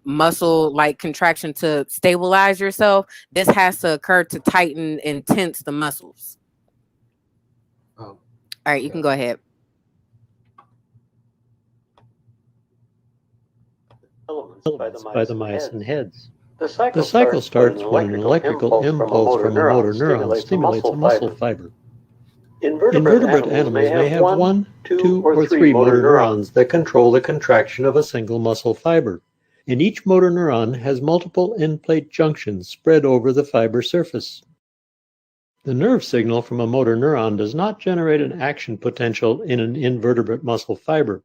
muscle like contraction to stabilize yourself. This has to occur to tighten and tense the muscles. All right, you can go ahead. By the Myosin Heads. The cycle starts when an electrical impulse from a motor neuron stimulates a muscle fiber. Invertebrate animals may have one, two, or three motor neurons that control the contraction of a single muscle fiber, and each motor neuron has multiple end plate junctions spread over the fiber surface. The nerve signal from a motor neuron does not generate an action potential in an invertebrate muscle fiber,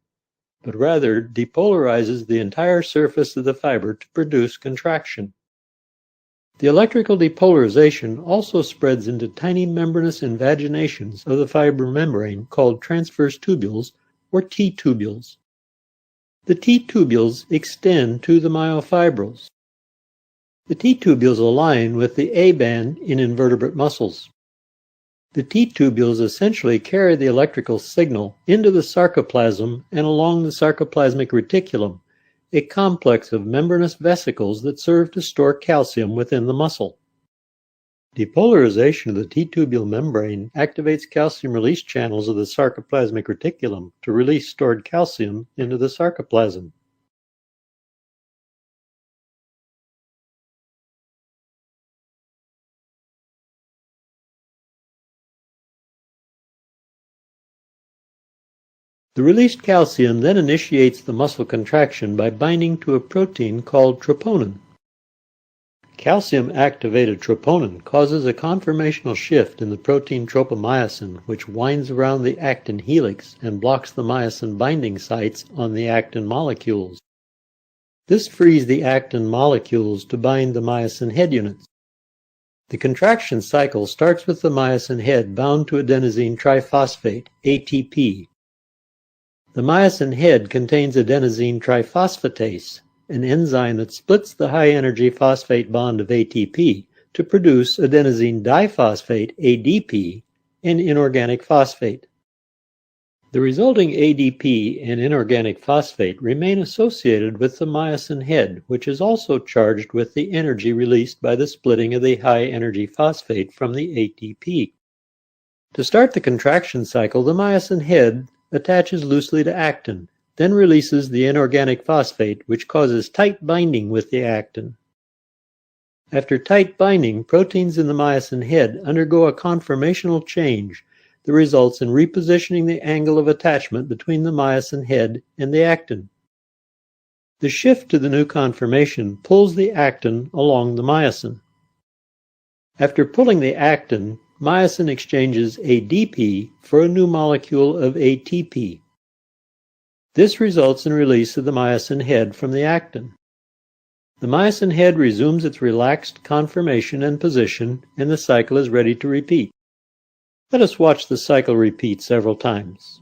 but rather depolarizes the entire surface of the fiber to produce contraction. The electrical depolarization also spreads into tiny membranous invaginations of the fiber membrane called transverse tubules or T-tubules. The T-tubules extend to the myofibrils. The T-tubules align with the A-band in invertebrate muscles. The T-tubules essentially carry the electrical signal into the sarcoplasm and along the sarcoplasmic reticulum, a complex of membranous vesicles that serve to store calcium within the muscle. Depolarization of the T-tubule membrane activates calcium release channels of the sarcoplasmic reticulum to release stored calcium into the sarcoplasm. The released calcium then initiates the muscle contraction by binding to a protein called troponin. Calcium-activated troponin causes a conformational shift in the protein tropomyosin, which winds around the actin helix and blocks the myosin binding sites on the actin molecules. This frees the actin molecules to bind the myosin head units. The contraction cycle starts with the myosin head bound to adenosine triphosphate, ATP. The myosin head contains adenosine triphosphatase, an enzyme that splits the high-energy phosphate bond of ATP to produce adenosine diphosphate, ADP, and inorganic phosphate. The resulting ADP and inorganic phosphate remain associated with the myosin head, which is also charged with the energy released by the splitting of the high-energy phosphate from the ATP. To start the contraction cycle, the myosin head attaches loosely to actin, then releases the inorganic phosphate, which causes tight binding with the actin. After tight binding, proteins in the myosin head undergo a conformational change that results in repositioning the angle of attachment between the myosin head and the actin. The shift to the new conformation pulls the actin along the myosin. After pulling the actin, myosin exchanges ADP for a new molecule of ATP. This results in release of the myosin head from the actin. The myosin head resumes its relaxed conformation and position, and the cycle is ready to repeat. Let us watch the cycle repeat several times.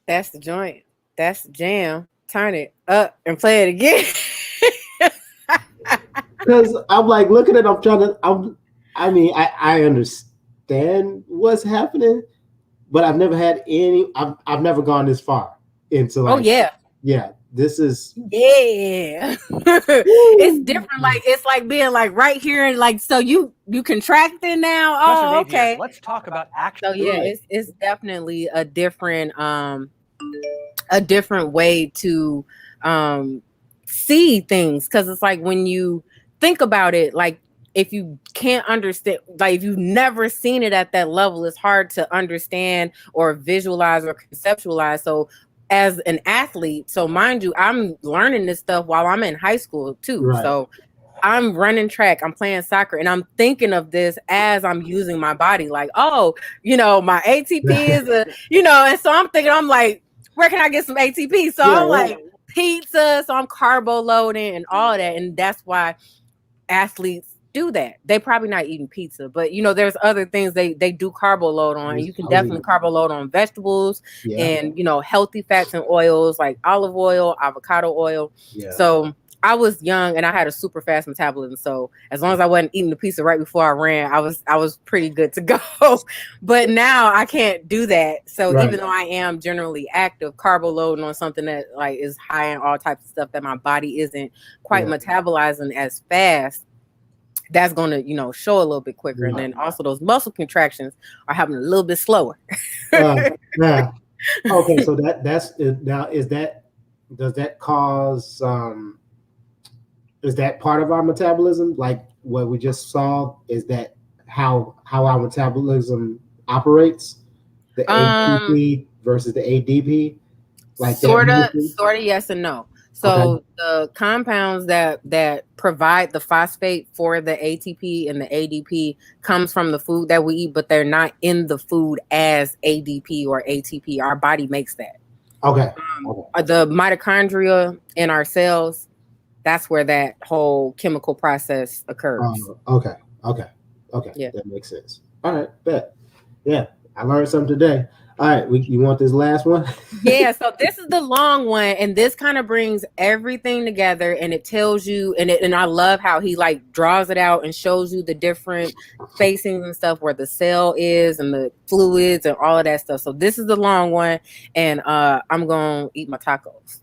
That's the joint. That's the jam. Turn it up and play it again. Because I'm like looking at it, I understand what's happening, but I've never had I've never gone this far into like, yeah, this is it's different. Like it's like being like right here and like, so you contracting now. Oh, okay. Let's talk about action. So yeah, it's definitely a different way to see things, because it's like when you think about it, like if you can't understand, like if you've never seen it at that level, it's hard to understand or visualize or conceptualize. So as an athlete, so mind you, I'm learning this stuff while I'm in high school too. Right. So I'm running track, I'm playing soccer, and I'm thinking of this as I'm using my body. Like, oh, my ATP is and so I'm thinking, I'm like, where can I get some ATP? So I'm like, pizza, so I'm carbo loading and all that. And that's why athletes do that. They probably not eating pizza, but there's other things they do carbo load on. And you can definitely carbo load on vegetables and healthy fats and oils like olive oil, avocado oil. So I was young and I had a super fast metabolism. So as long as I wasn't eating the pizza right before I ran, I was pretty good to go. But now I can't do that. So even though I am generally active, carbo loading on something that like is high in all types of stuff that my body isn't quite metabolizing as fast, that's going to, show a little bit quicker. And then also those muscle contractions are happening a little bit slower. Okay. So does that cause, is that part of our metabolism? Like what we just saw, is that how our metabolism operates? The ATP versus the ADP? Like sort of yes and no. So the compounds that provide the phosphate for the ATP and the ADP comes from the food that we eat, but they're not in the food as ADP or ATP. Our body makes that. The mitochondria in our cells, that's where that whole chemical process occurs. Okay. Yeah. That makes sense. All right, bet. Yeah, I learned something today. All right, you want this last one? Yeah, so this is the long one, and this kind of brings everything together, and it tells you, and I love how he like draws it out and shows you the different spacings and stuff where the cell is and the fluids and all of that stuff. So this is the long one, and I'm gonna eat my tacos.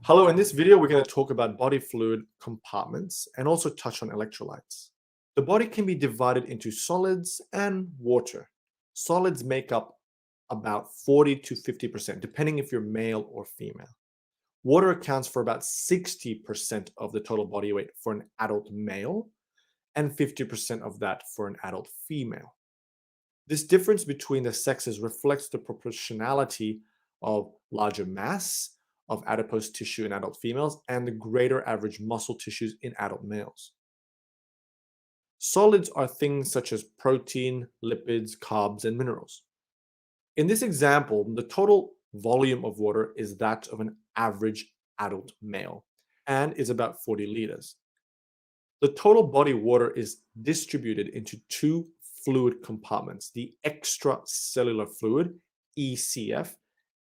Hello, in this video, we're going to talk about body fluid compartments and also touch on electrolytes. The body can be divided into solids and water. Solids make up about 40 to 50%, depending if you're male or female. Water accounts for about 60% of the total body weight for an adult male and 50% of that for an adult female. This difference between the sexes reflects the proportionality of larger mass of adipose tissue in adult females and the greater average muscle tissues in adult males. Solids are things such as protein, lipids, carbs, and minerals. In this example, the total volume of water is that of an average adult male and is about 40 liters. The total body water is distributed into two fluid compartments, the extracellular fluid, ECF,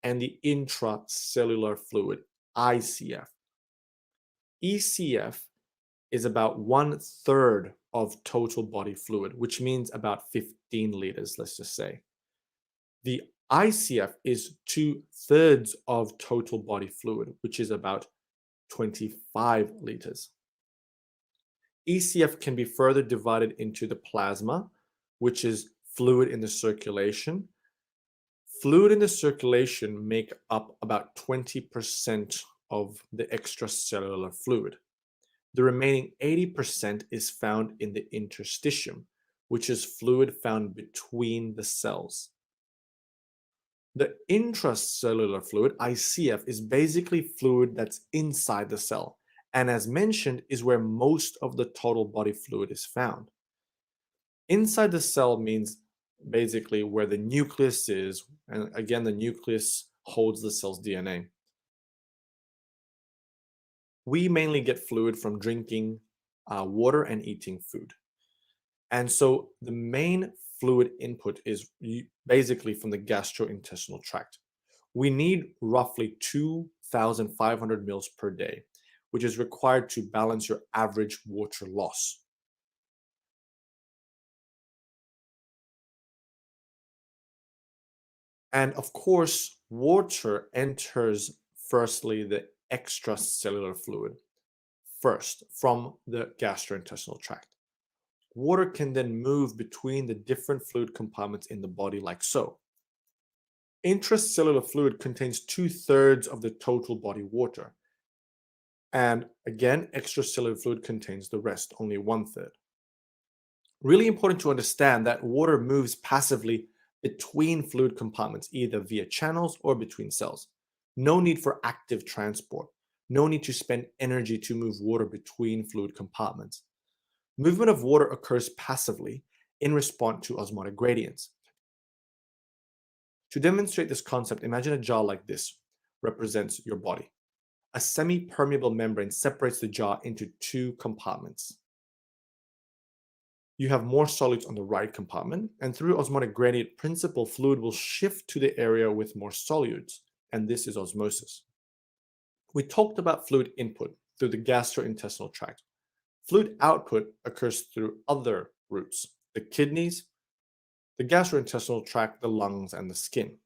and the intracellular fluid, ICF. ECF is about 1/3 of total body fluid, which means about 15 liters, let's just say. The ICF is 2/3 of total body fluid, which is about 25 liters. ECF can be further divided into the plasma, which is fluid in the circulation. Fluid in the circulation make up about 20% of the extracellular fluid. The remaining 80% is found in the interstitium, which is fluid found between the cells. The intracellular fluid, ICF, is basically fluid that's inside the cell, and as mentioned, is where most of the total body fluid is found. Inside the cell means basically where the nucleus is, and again, the nucleus holds the cell's DNA. We mainly get fluid from drinking water and eating food. And so the main fluid input is basically from the gastrointestinal tract. We need roughly 2,500 mils per day, which is required to balance your average water loss. And of course, water enters firstly the extracellular fluid first from the gastrointestinal tract. Water can then move between the different fluid compartments in the body like so. Intracellular fluid contains 2/3 of the total body water. And again, extracellular fluid contains the rest, only 1/3. Really important to understand that water moves passively between fluid compartments, either via channels or between cells. No need for active transport. No need to spend energy to move water between fluid compartments. Movement of water occurs passively in response to osmotic gradients. To demonstrate this concept, imagine a jar like this represents your body. A semi-permeable membrane separates the jar into 2 compartments. You have more solids on the right compartment, and through osmotic gradient principle, fluid will shift to the area with more solutes, and this is osmosis. We talked about fluid input through the gastrointestinal tract. Fluid output occurs through other routes: the kidneys, the gastrointestinal tract, the lungs, and the skin.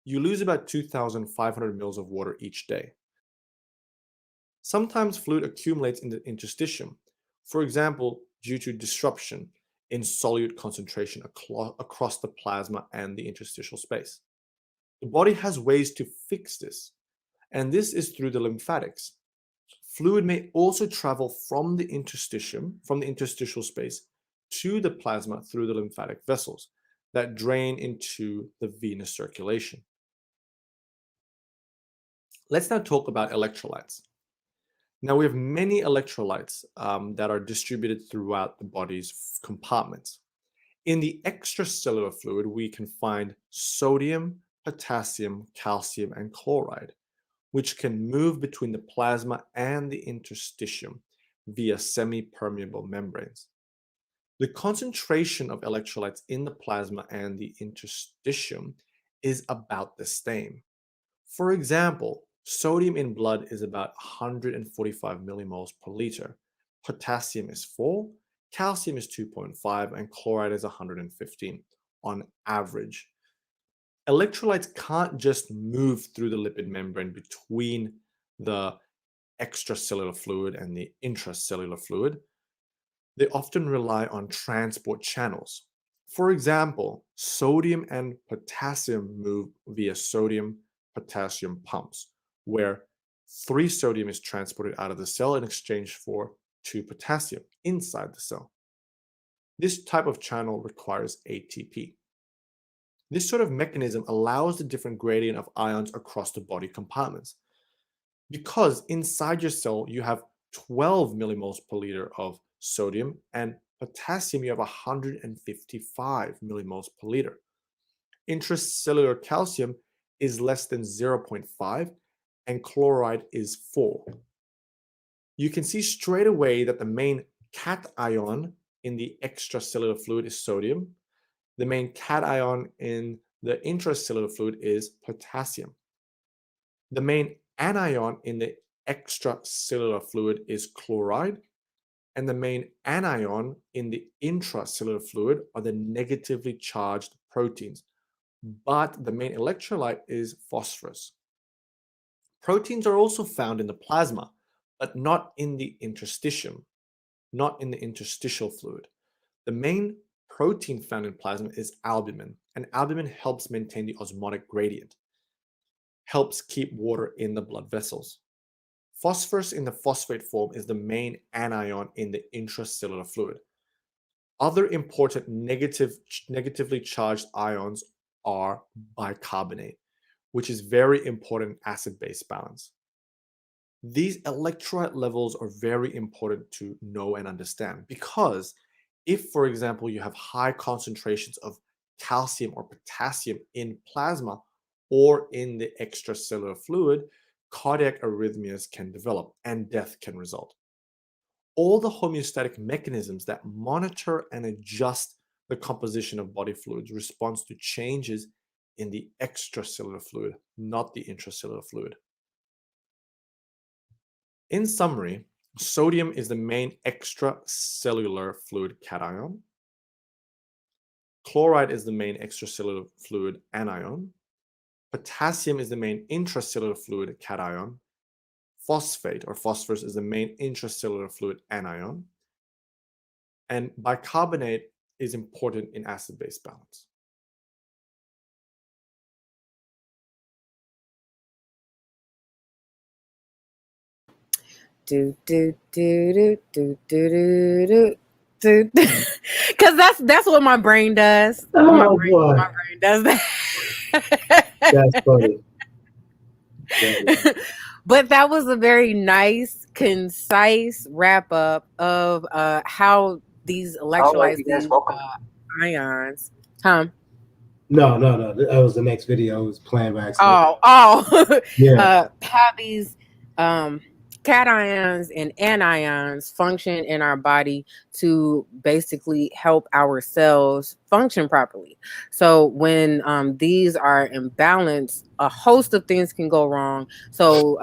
You lose about 2,500 mils of water each day. Sometimes fluid accumulates in the interstitium, for example, due to disruption in solute concentration across the plasma and the interstitial space. The body has ways to fix this, and this is through the lymphatics. Fluid may also travel from the interstitial space to the plasma through the lymphatic vessels that drain into the venous circulation. Let's now talk about electrolytes. Now we have many electrolytes that are distributed throughout the body's compartments. In the extracellular fluid, we can find sodium, potassium, calcium, and chloride, which can move between the plasma and the interstitium via semi-permeable membranes. The concentration of electrolytes in the plasma and the interstitium is about the same. For example, sodium in blood is about 145 millimoles per liter. Potassium is 4, calcium is 2.5, and chloride is 115 on average. Electrolytes can't just move through the lipid membrane between the extracellular fluid and the intracellular fluid. They often rely on transport channels. For example, sodium and potassium move via sodium-potassium pumps, where 3 sodium is transported out of the cell in exchange for 2 potassium inside the cell. This type of channel requires ATP. This sort of mechanism allows the different gradient of ions across the body compartments. Because inside your cell, you have 12 millimoles per liter of sodium, and potassium, you have 155 millimoles per liter. Intracellular calcium is less than 0.5, and chloride is 4. You can see straight away that the main cation in the extracellular fluid is sodium, The main cation in the intracellular fluid is potassium. The main anion in the extracellular fluid is chloride, and the main anion in the intracellular fluid are the negatively charged proteins, but the main electrolyte is phosphorus. Proteins are also found in the plasma, but not in the interstitium, not in the interstitial fluid. The main protein found in plasma is albumin, and albumin helps maintain the osmotic gradient, helps keep water in the blood vessels. Phosphorus in the phosphate form is the main anion in the intracellular fluid. Other important negatively charged ions are bicarbonate, which is very important in acid-base balance. These electrolyte levels are very important to know and understand, because if, for example, you have high concentrations of calcium or potassium in plasma or in the extracellular fluid, cardiac arrhythmias can develop and death can result. All the homeostatic mechanisms that monitor and adjust the composition of body fluids responds to changes in the extracellular fluid, not the intracellular fluid. In summary, sodium is the main extracellular fluid cation. Chloride is the main extracellular fluid anion. Potassium is the main intracellular fluid cation. Phosphate or phosphorus is the main intracellular fluid anion. And bicarbonate is important in acid-base balance. Because that's what my brain does. Oh, my brain does that. That's funny. But that was a very nice, concise wrap up of how these electrolytes, these ions. No. That was the next video. It was planned by accident. Oh, Yeah. how these cations and anions function in our body to basically help our cells function properly. So when these are imbalanced, a host of things can go wrong. So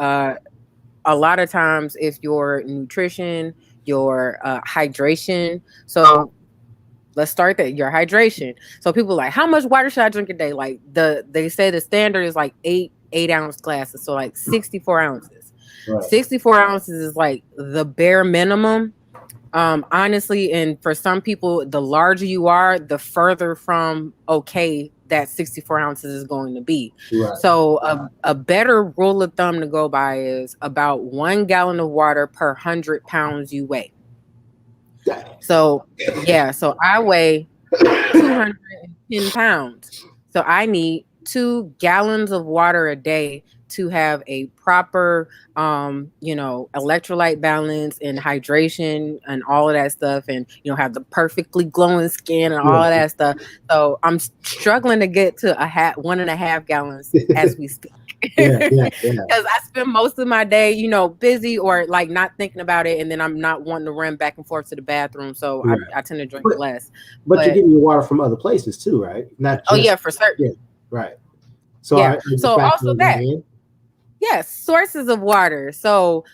a lot of times, if your nutrition, your hydration, so let's start there. Your hydration. So people are like, how much water should I drink a day? Like they say the standard is like 8-ounce glasses. So like 64 ounces. Right. 64 ounces is like the bare minimum. Honestly, and for some people, the larger you are, the further from okay that 64 ounces is going to be. Right. So a better rule of thumb to go by is about 1 gallon of water per 100 pounds you weigh. So yeah, so I weigh 210 pounds. So I need 2 gallons of water a day to have a proper, electrolyte balance and hydration and all of that stuff, and have the perfectly glowing skin and all of that stuff. So I'm struggling to get to 1.5 gallons as we speak. Because I spend most of my day, busy or like not thinking about it, and then I'm not wanting to run back and forth to the bathroom, so I tend to drink less. But you're getting your water from other places too, right? Not just, for certain. Yeah, right. So so also that. Yes, sources of water. So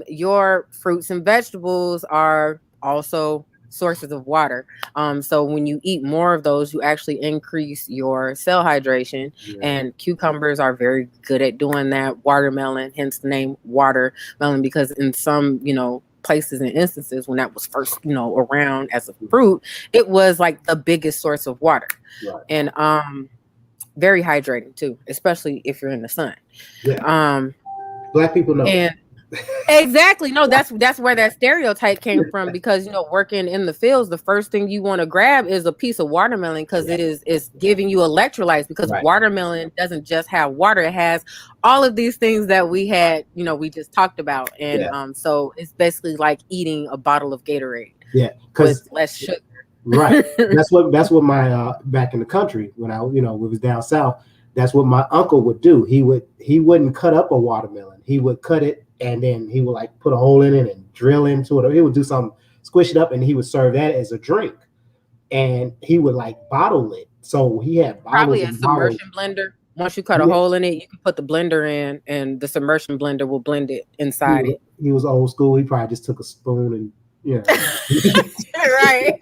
your fruits and vegetables are also sources of water. So when you eat more of those, you actually increase your cell hydration. And cucumbers are very good at doing that. Watermelon, hence the name watermelon, because in some, places and instances when that was first, around as a fruit, it was like the biggest source of water. Right. And very hydrating too, especially if you're in the sun. Black people know. And exactly. No, that's where that stereotype came from, because working in the fields, the first thing you want to grab is a piece of watermelon, because it's giving you electrolytes, because watermelon doesn't just have water, it has all of these things that we had, we just talked about. And so it's basically like eating a bottle of Gatorade with less sugar. Right. That's what my back in the country, when I we was down south, that's what my uncle would do. He wouldn't cut up a watermelon. He would cut it, and then he would like put a hole in it and drill into it, or he would do something, squish it up, and he would serve that as a drink. and he would like bottle it. So he had bottles Probably a and bottles. submersion blender. Once you cut a hole in it, you can put the blender in, and the submersion blender will blend it inside it. He was old school. He probably just took a spoon and Right.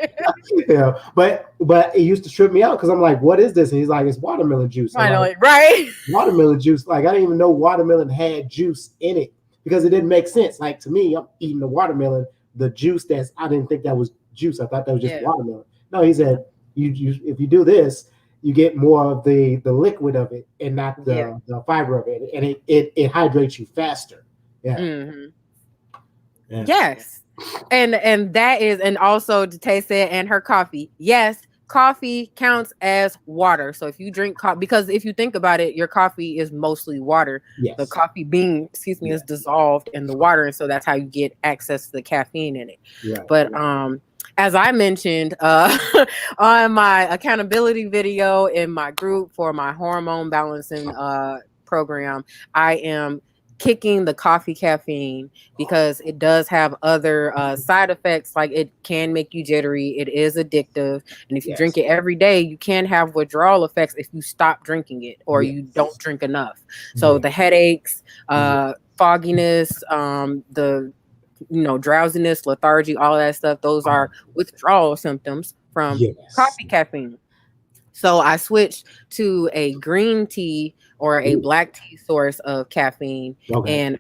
Yeah, but it used to trip me out because I'm like, what is this? And he's like, it's watermelon juice. Finally, right? Watermelon juice. Like I didn't even know watermelon had juice in it because it didn't make sense. Like to me, I'm eating the watermelon, the juice I didn't think that was juice. I thought that was just watermelon. No, he said you if you do this, you get more of the liquid of it and not the fiber of it, and it hydrates you faster. Yeah. Mm-hmm. Yeah. Yes. And that is, and also to taste it, and her coffee. Yes, coffee counts as water. So if you drink coffee, because if you think about it, your coffee is mostly water. Yes. The coffee bean, is dissolved in the water, and so that's how you get access to the caffeine in it. Yeah. But as I mentioned on my accountability video in my group for my hormone balancing program, I am kicking the coffee caffeine because it does have other side effects. Like it can make you jittery. It is addictive. And if you drink it every day, you can have withdrawal effects if you stop drinking it or you don't drink enough. So the headaches, fogginess, the drowsiness, lethargy, all of that stuff, those are withdrawal symptoms from coffee caffeine. So I switched to a green tea or a black tea source of caffeine, and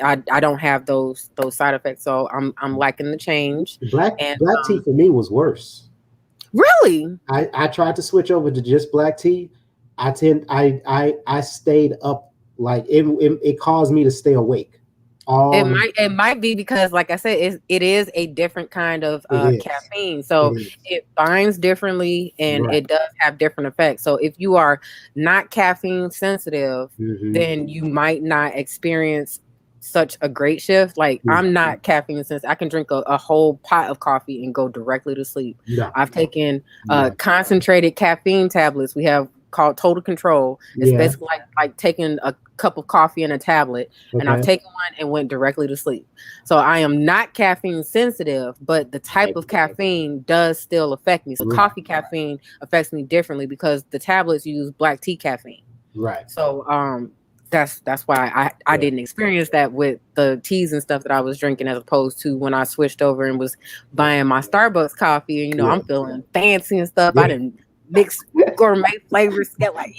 I don't have those side effects. So I'm liking the change. Black tea for me was worse. Really? I tried to switch over to just black tea. I stayed up, like it caused me to stay awake. It might be because, like I said, it is a different kind of caffeine, so it binds differently, and it does have different effects. So if you are not caffeine sensitive, then you might not experience such a great shift. Like I'm not caffeine sensitive. I can drink a whole pot of coffee and go directly to sleep. I've taken concentrated caffeine tablets. We have called Total Control. It's basically like taking a cup of coffee and a tablet, and I've taken one and went directly to sleep. So I am not caffeine sensitive, but the type of caffeine does still affect me. So coffee caffeine affects me differently because the tablets use black tea caffeine. Right. So that's why I didn't experience that with the teas and stuff that I was drinking, as opposed to when I switched over and was buying my Starbucks coffee, and I'm feeling fancy and stuff. I didn't mix gourmet flavors together, I was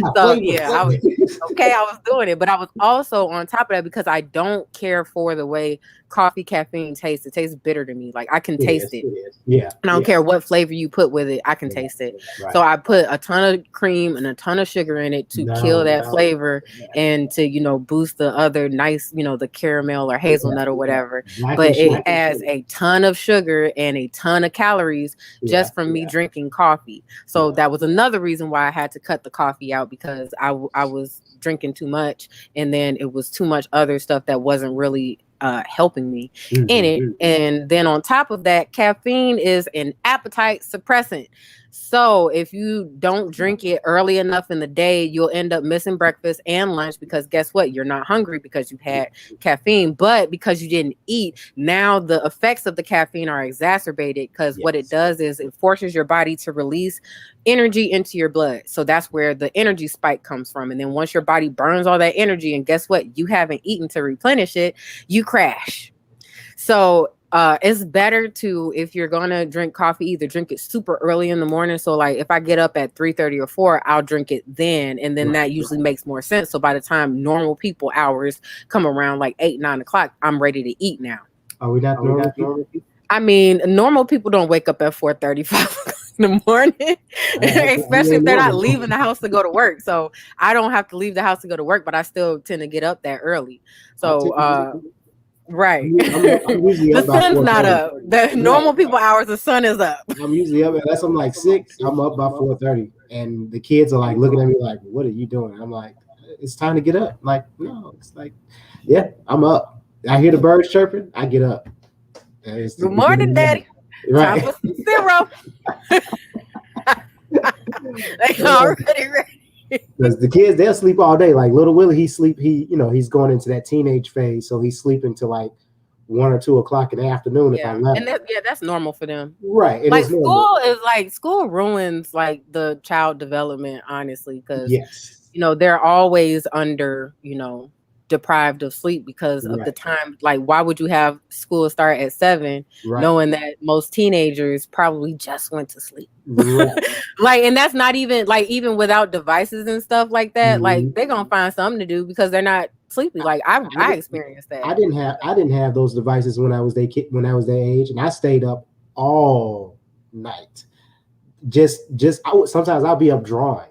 I was doing it, but I was also on top of that because I don't care for the way coffee caffeine tastes. It tastes bitter to me. Like I can taste it. And I don't care what flavor you put with it, I can taste it. So I put a ton of cream and a ton of sugar in it to kill that flavor and to boost the other nice, the caramel or hazelnut or whatever. But it adds a ton of sugar and a ton of calories just from me drinking coffee. So that was another reason why I had to cut the coffee out, because I was drinking too much, and then it was too much other stuff that wasn't really helping me in it. And then on top of that, caffeine is an appetite suppressant. So if you don't drink it early enough in the day, you'll end up missing breakfast and lunch, because guess what? You're not hungry because you've had caffeine, but because you didn't eat, now the effects of the caffeine are exacerbated, because what it does is it forces your body to release energy into your blood. So that's where the energy spike comes from. And then once your body burns all that energy, and guess what? You haven't eaten to replenish it, you crash. So it's better to, if you're going to drink coffee, either drink it super early in the morning. So like if I get up at 3:30 or 4, I'll drink it then. And then that usually makes more sense. So by the time normal people hours come around, like 8, 9 o'clock, I'm ready to eat now. Are we not normal people? I mean, normal people don't wake up at 4:35 in the morning, especially if they're not leaving the house to go to work. So I don't have to leave the house to go to work, but I still tend to get up that early. So, right. The sun's not up. The normal people hours, the sun is up. I'm usually up unless I'm like 6. I'm up by 4:30, and the kids are like looking at me like, "What are you doing?" I'm like, "It's time to get up." I'm like, no, it's like, I'm up. I hear the birds chirping, I get up. Good morning, Daddy. Right. Time for some zero. They already ready. Because the kids, they'll sleep all day. Like little Willie, he's going into that teenage phase, so he's sleeping till like 1 or 2 o'clock in the afternoon if I left. And that's normal for them. Right. And like school ruins like the child development, honestly, because they're always under, deprived of sleep because of the time. Like, why would you have school start at 7 knowing that most teenagers probably just went to sleep? Like, and that's not even like, even without devices and stuff like that, like they're gonna find something to do because they're not sleepy. Like I experienced that. I didn't have those devices when I was their age, and I stayed up all night. Sometimes I'll be up drawing.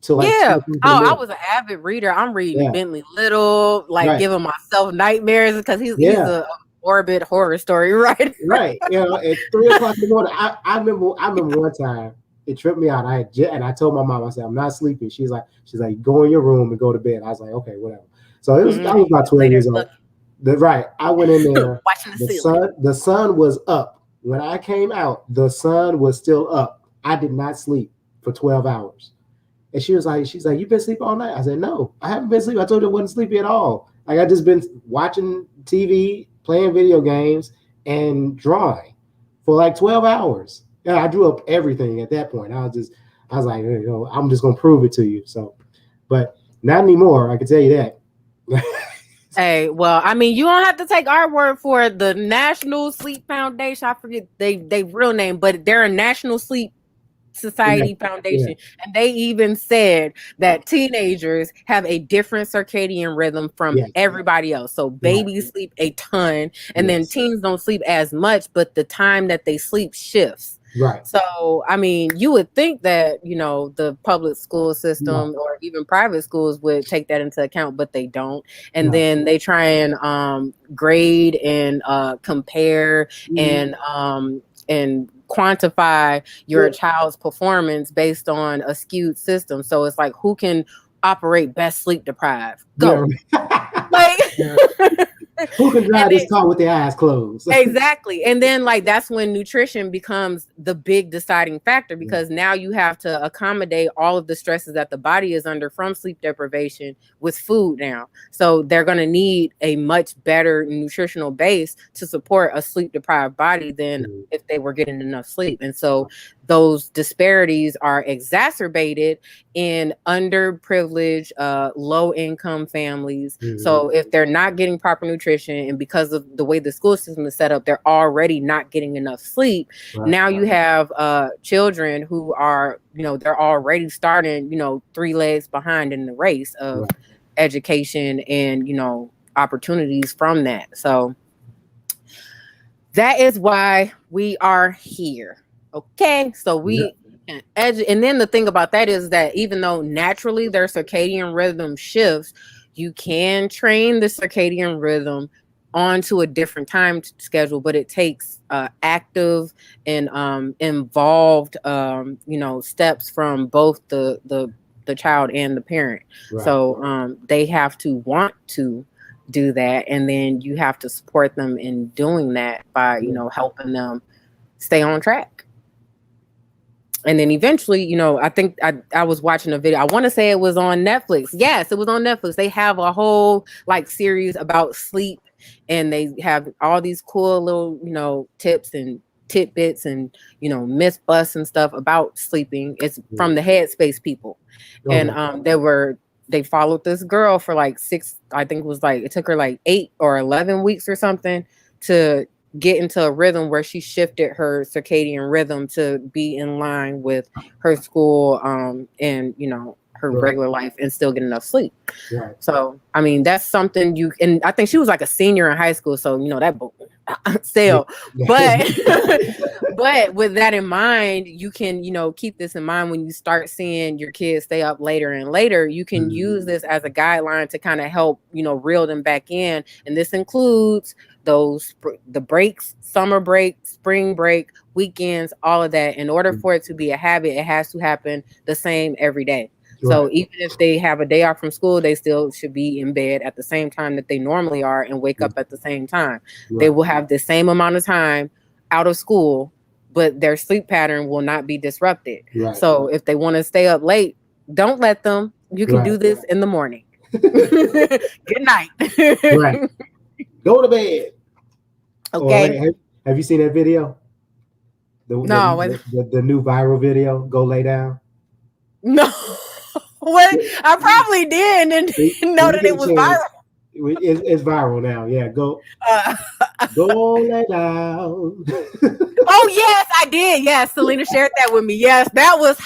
I was an avid reader. I'm reading Bentley Little, like giving myself nightmares because he's a morbid horror story writer. Right. At 3 o'clock in the morning, I remember one time it tripped me out. I told my mom, I said, I'm not sleeping. She's like, go in your room and go to bed. I was like, okay, whatever. So I was about 12 years old. I went in there. Watching the sun was up. When I came out, the sun was still up. I did not sleep for 12 hours. And she's like, you been sleeping all night? I said, no, I haven't been sleeping. I told you I wasn't sleepy at all. Like, I just been watching TV, playing video games, and drawing for like 12 hours. Yeah, I drew up everything at that point. I was like, I'm just gonna prove it to you. So, but not anymore. I can tell you that. Hey, well, I mean, you don't have to take our word for it. The National Sleep Foundation, I forget they real name, but they're a National Sleep Society Foundation, and they even said that teenagers have a different circadian rhythm from everybody else. So babies sleep a ton, and then teens don't sleep as much, but the time that they sleep shifts. Right. So, I mean, you would think that, the public school system or even private schools would take that into account, but they don't. And then they try and grade and compare and quantify your child's performance based on a skewed system. So it's like, who can operate best sleep deprived? Go. Who can drive this car with their eyes closed? Exactly. And then that's when nutrition becomes the big deciding factor, because now you have to accommodate all of the stresses that the body is under from sleep deprivation with food now. So they're going to need a much better nutritional base to support a sleep deprived body than if they were getting enough sleep. And so those disparities are exacerbated in underprivileged, low-income families. So if they're not getting proper nutrition, and because of the way the school system is set up, they're already not getting enough sleep. Now you have children who are, they're already starting, 3 legs behind in the race of education and, opportunities from that. So that is why we are here. Okay, so we can and then the thing about that is that even though naturally their circadian rhythm shifts, you can train the circadian rhythm onto a different time schedule, but it takes active and involved steps from both the child and the parent. So they have to want to do that, and then you have to support them in doing that by helping them stay on track. And then eventually, I think I was watching a video. I want to say it was on Netflix. Yes, it was on Netflix. They have a whole series about sleep, and they have all these cool little, tips and tidbits and, myth busts and stuff about sleeping. It's from the Headspace people. And they followed this girl for 6, I think it was it took her 8 or 11 weeks or something to get into a rhythm where she shifted her circadian rhythm to be in line with her school and her regular life and still get enough sleep. So I mean, that's something and I think she was a senior in high school, so that sale. But with that in mind, you can keep this in mind when you start seeing your kids stay up later and later. You can use this as a guideline to kind of help reel them back in, and this includes the breaks, summer break, spring break, weekends, all of that. In order for it to be a habit, it has to happen the same every day. So even if they have a day off from school, they still should be in bed at the same time that they normally are and wake up at the same time. They will have the same amount of time out of school, but their sleep pattern will not be disrupted. So if they want to stay up late, don't let them. You can do this in the morning. Good night. Go to bed. Okay. Have you seen that video? No. The new viral video, Go Lay Down? No. What? I probably did and didn't know that it was viral. It's viral now. Yeah, go lay down. Oh yes, I did. Yes, Selena shared that with me. Yes, that was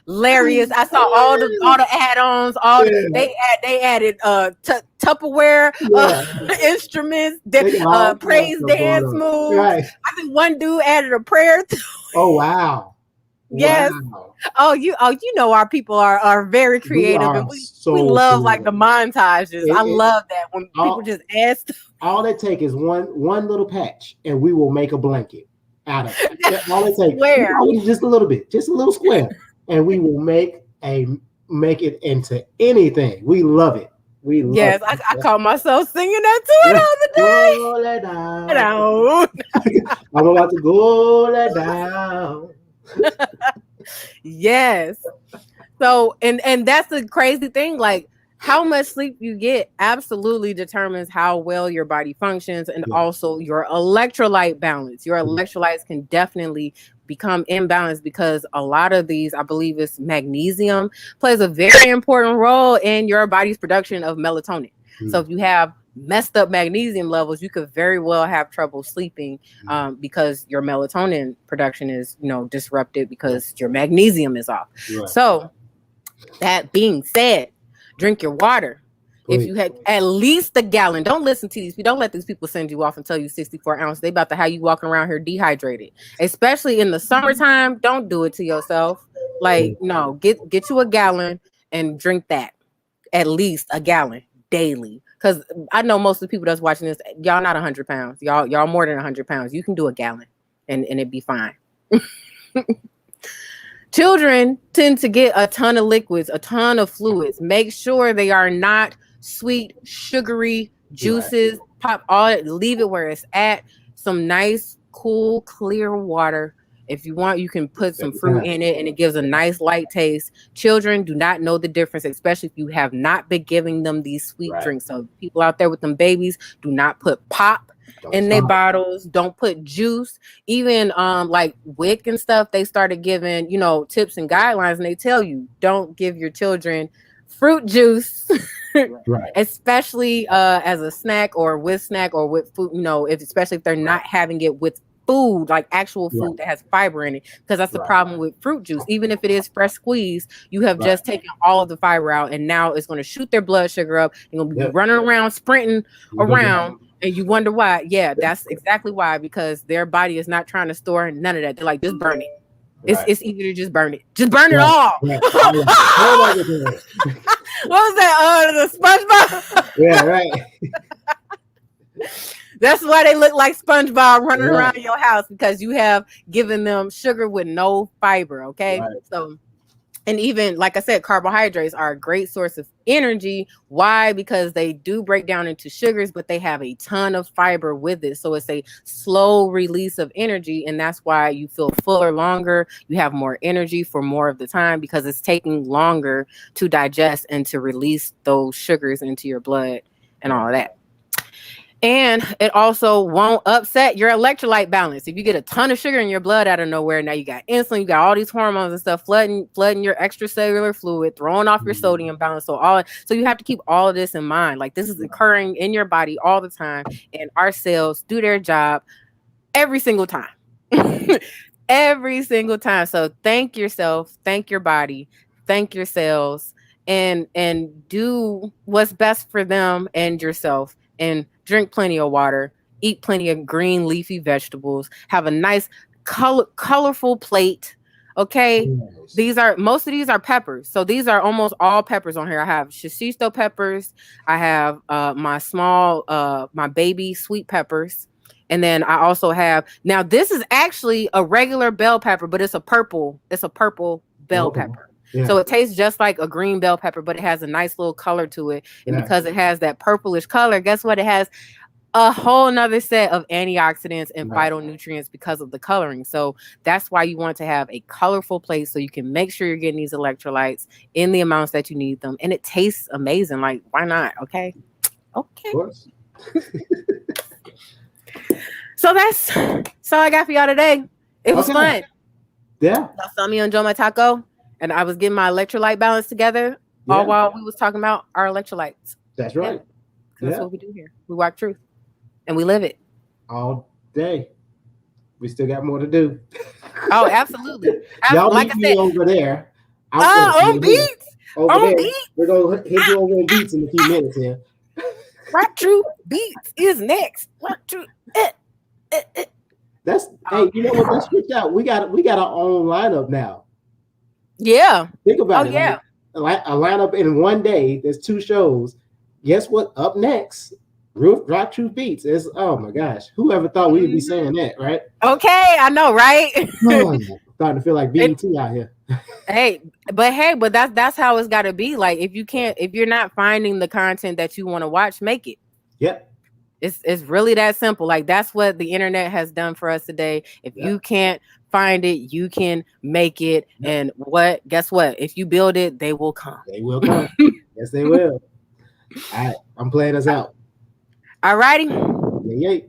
hilarious. I saw all the add-ons. They added Tupperware instruments, praise dance moves. Right. I think one dude added a prayer. Oh wow. Yes. Wow. Oh, you know our people are very creative, and we love like the montages. I love that when people just ask. All it takes is one little patch, and we will make a blanket out of it. All it takes just a little bit, just a little square, and we will make it into anything. We love it. We love it. I caught myself singing that too the other day. Go lay down. I'm about to go lay down. Yes. So and that's the crazy thing, like how much sleep you get absolutely determines how well your body functions, and also your electrolyte balance. Your electrolytes can definitely become imbalanced because a lot of these, I believe it's magnesium, plays a very important role in your body's production of melatonin. So if you have messed up magnesium levels, you could very well have trouble sleeping because your melatonin production is, disrupted because your magnesium is off. Right. So that being said, drink your water. If you had at least a gallon, don't listen to these. Don't let these people send you off and tell you 64 ounces. They about to have you walking around here dehydrated, especially in the summertime. Don't do it to yourself. Like, no, get you a gallon and drink that, at least a gallon daily. Because I know most of the people that's watching this, y'all not 100 pounds. Y'all more than 100 pounds. You can do a gallon and it'd be fine. Children tend to get a ton of liquids, a ton of fluids. Make sure they are not sweet, sugary juices. Pop all it, leave it where it's at. Some nice, cool, clear water. If you want, you can put some fruit in it and it gives a nice light taste. Children do not know the difference, especially if you have not been giving them these sweet drinks. So people out there with them babies, do not put pop in their bottles. Don't put juice. Even like WIC and stuff, they started giving, tips and guidelines, and they tell you don't give your children fruit juice, especially as a snack or with food, especially if they're not having it with food, like actual food that has fiber in it, because that's the problem with fruit juice. Even if it is fresh squeezed, you have just taken all of the fiber out, and now it's going to shoot their blood sugar up. You're going to be running around, sprinting around, and you wonder why. Yeah, that's exactly why, because their body is not trying to store none of that. They're like, just burn it. It's easy to just burn it. Just burn it all. What was that? The SpongeBob? Yeah, right. That's why they look like SpongeBob running around your house, because you have given them sugar with no fiber. Okay. So, and even like I said, carbohydrates are a great source of energy. Why? Because they do break down into sugars, but they have a ton of fiber with it. So it's a slow release of energy. And that's why you feel fuller longer. You have more energy for more of the time, because it's taking longer to digest and to release those sugars into your blood and all of that. And it also won't upset your electrolyte balance. If you get a ton of sugar in your blood out of nowhere, now you got insulin, you got all these hormones and stuff flooding your extracellular fluid, throwing off your sodium balance. So you have to keep all of this in mind. Like, this is occurring in your body all the time, and our cells do their job every single time. Every single time. So thank yourself, thank your body, thank your cells, and do what's best for them and yourself. And drink plenty of water, eat plenty of green leafy vegetables, have a nice colorful plate. Okay. Yes. Most of these are peppers. So these are almost all peppers on here. I have shishito peppers. I have my baby sweet peppers. And then I also have, now this is actually a regular bell pepper, but it's a purple bell pepper. Yeah. So it tastes just like a green bell pepper, but it has a nice little color to it. And because it has that purplish color, guess what? It has a whole nother set of antioxidants and phytonutrients because of the coloring. So that's why you want to have a colorful plate, so you can make sure you're getting these electrolytes in the amounts that you need them. And it tastes amazing. Like, why not? Okay. Okay. So that's all I got for y'all today. It was fun. Yeah. Y'all saw me enjoy my taco, and I was getting my electrolyte balance together all while we was talking about our electrolytes. That's right. That's what we do here. We walk truth, and we live it all day. We still got more to do. Oh, absolutely. Y'all like meet I said, me over there. on beats. Over there. Beats. We're gonna hit you over on beats in a few minutes here. RockTrue Beats is next. RockTrue. That's hey, you know what? Let's switch out. We got our own lineup now. Yeah. Think about it. Yeah. Like a lineup in one day. There's 2 shows. Guess what? Up next, RockTrue Beats. Is oh my gosh, whoever thought we would be saying that, right? Okay, I know, right? Starting to feel like BET out here. But that's how it's got to be. Like if you're not finding the content that you want to watch, make it. Yep. It's really that simple. Like that's what the internet has done for us today. If you can't find it, you can make it. And guess what? If you build it, they will come. They will come. Yes, they will. All right, I'm playing us out. All righty. Yeah.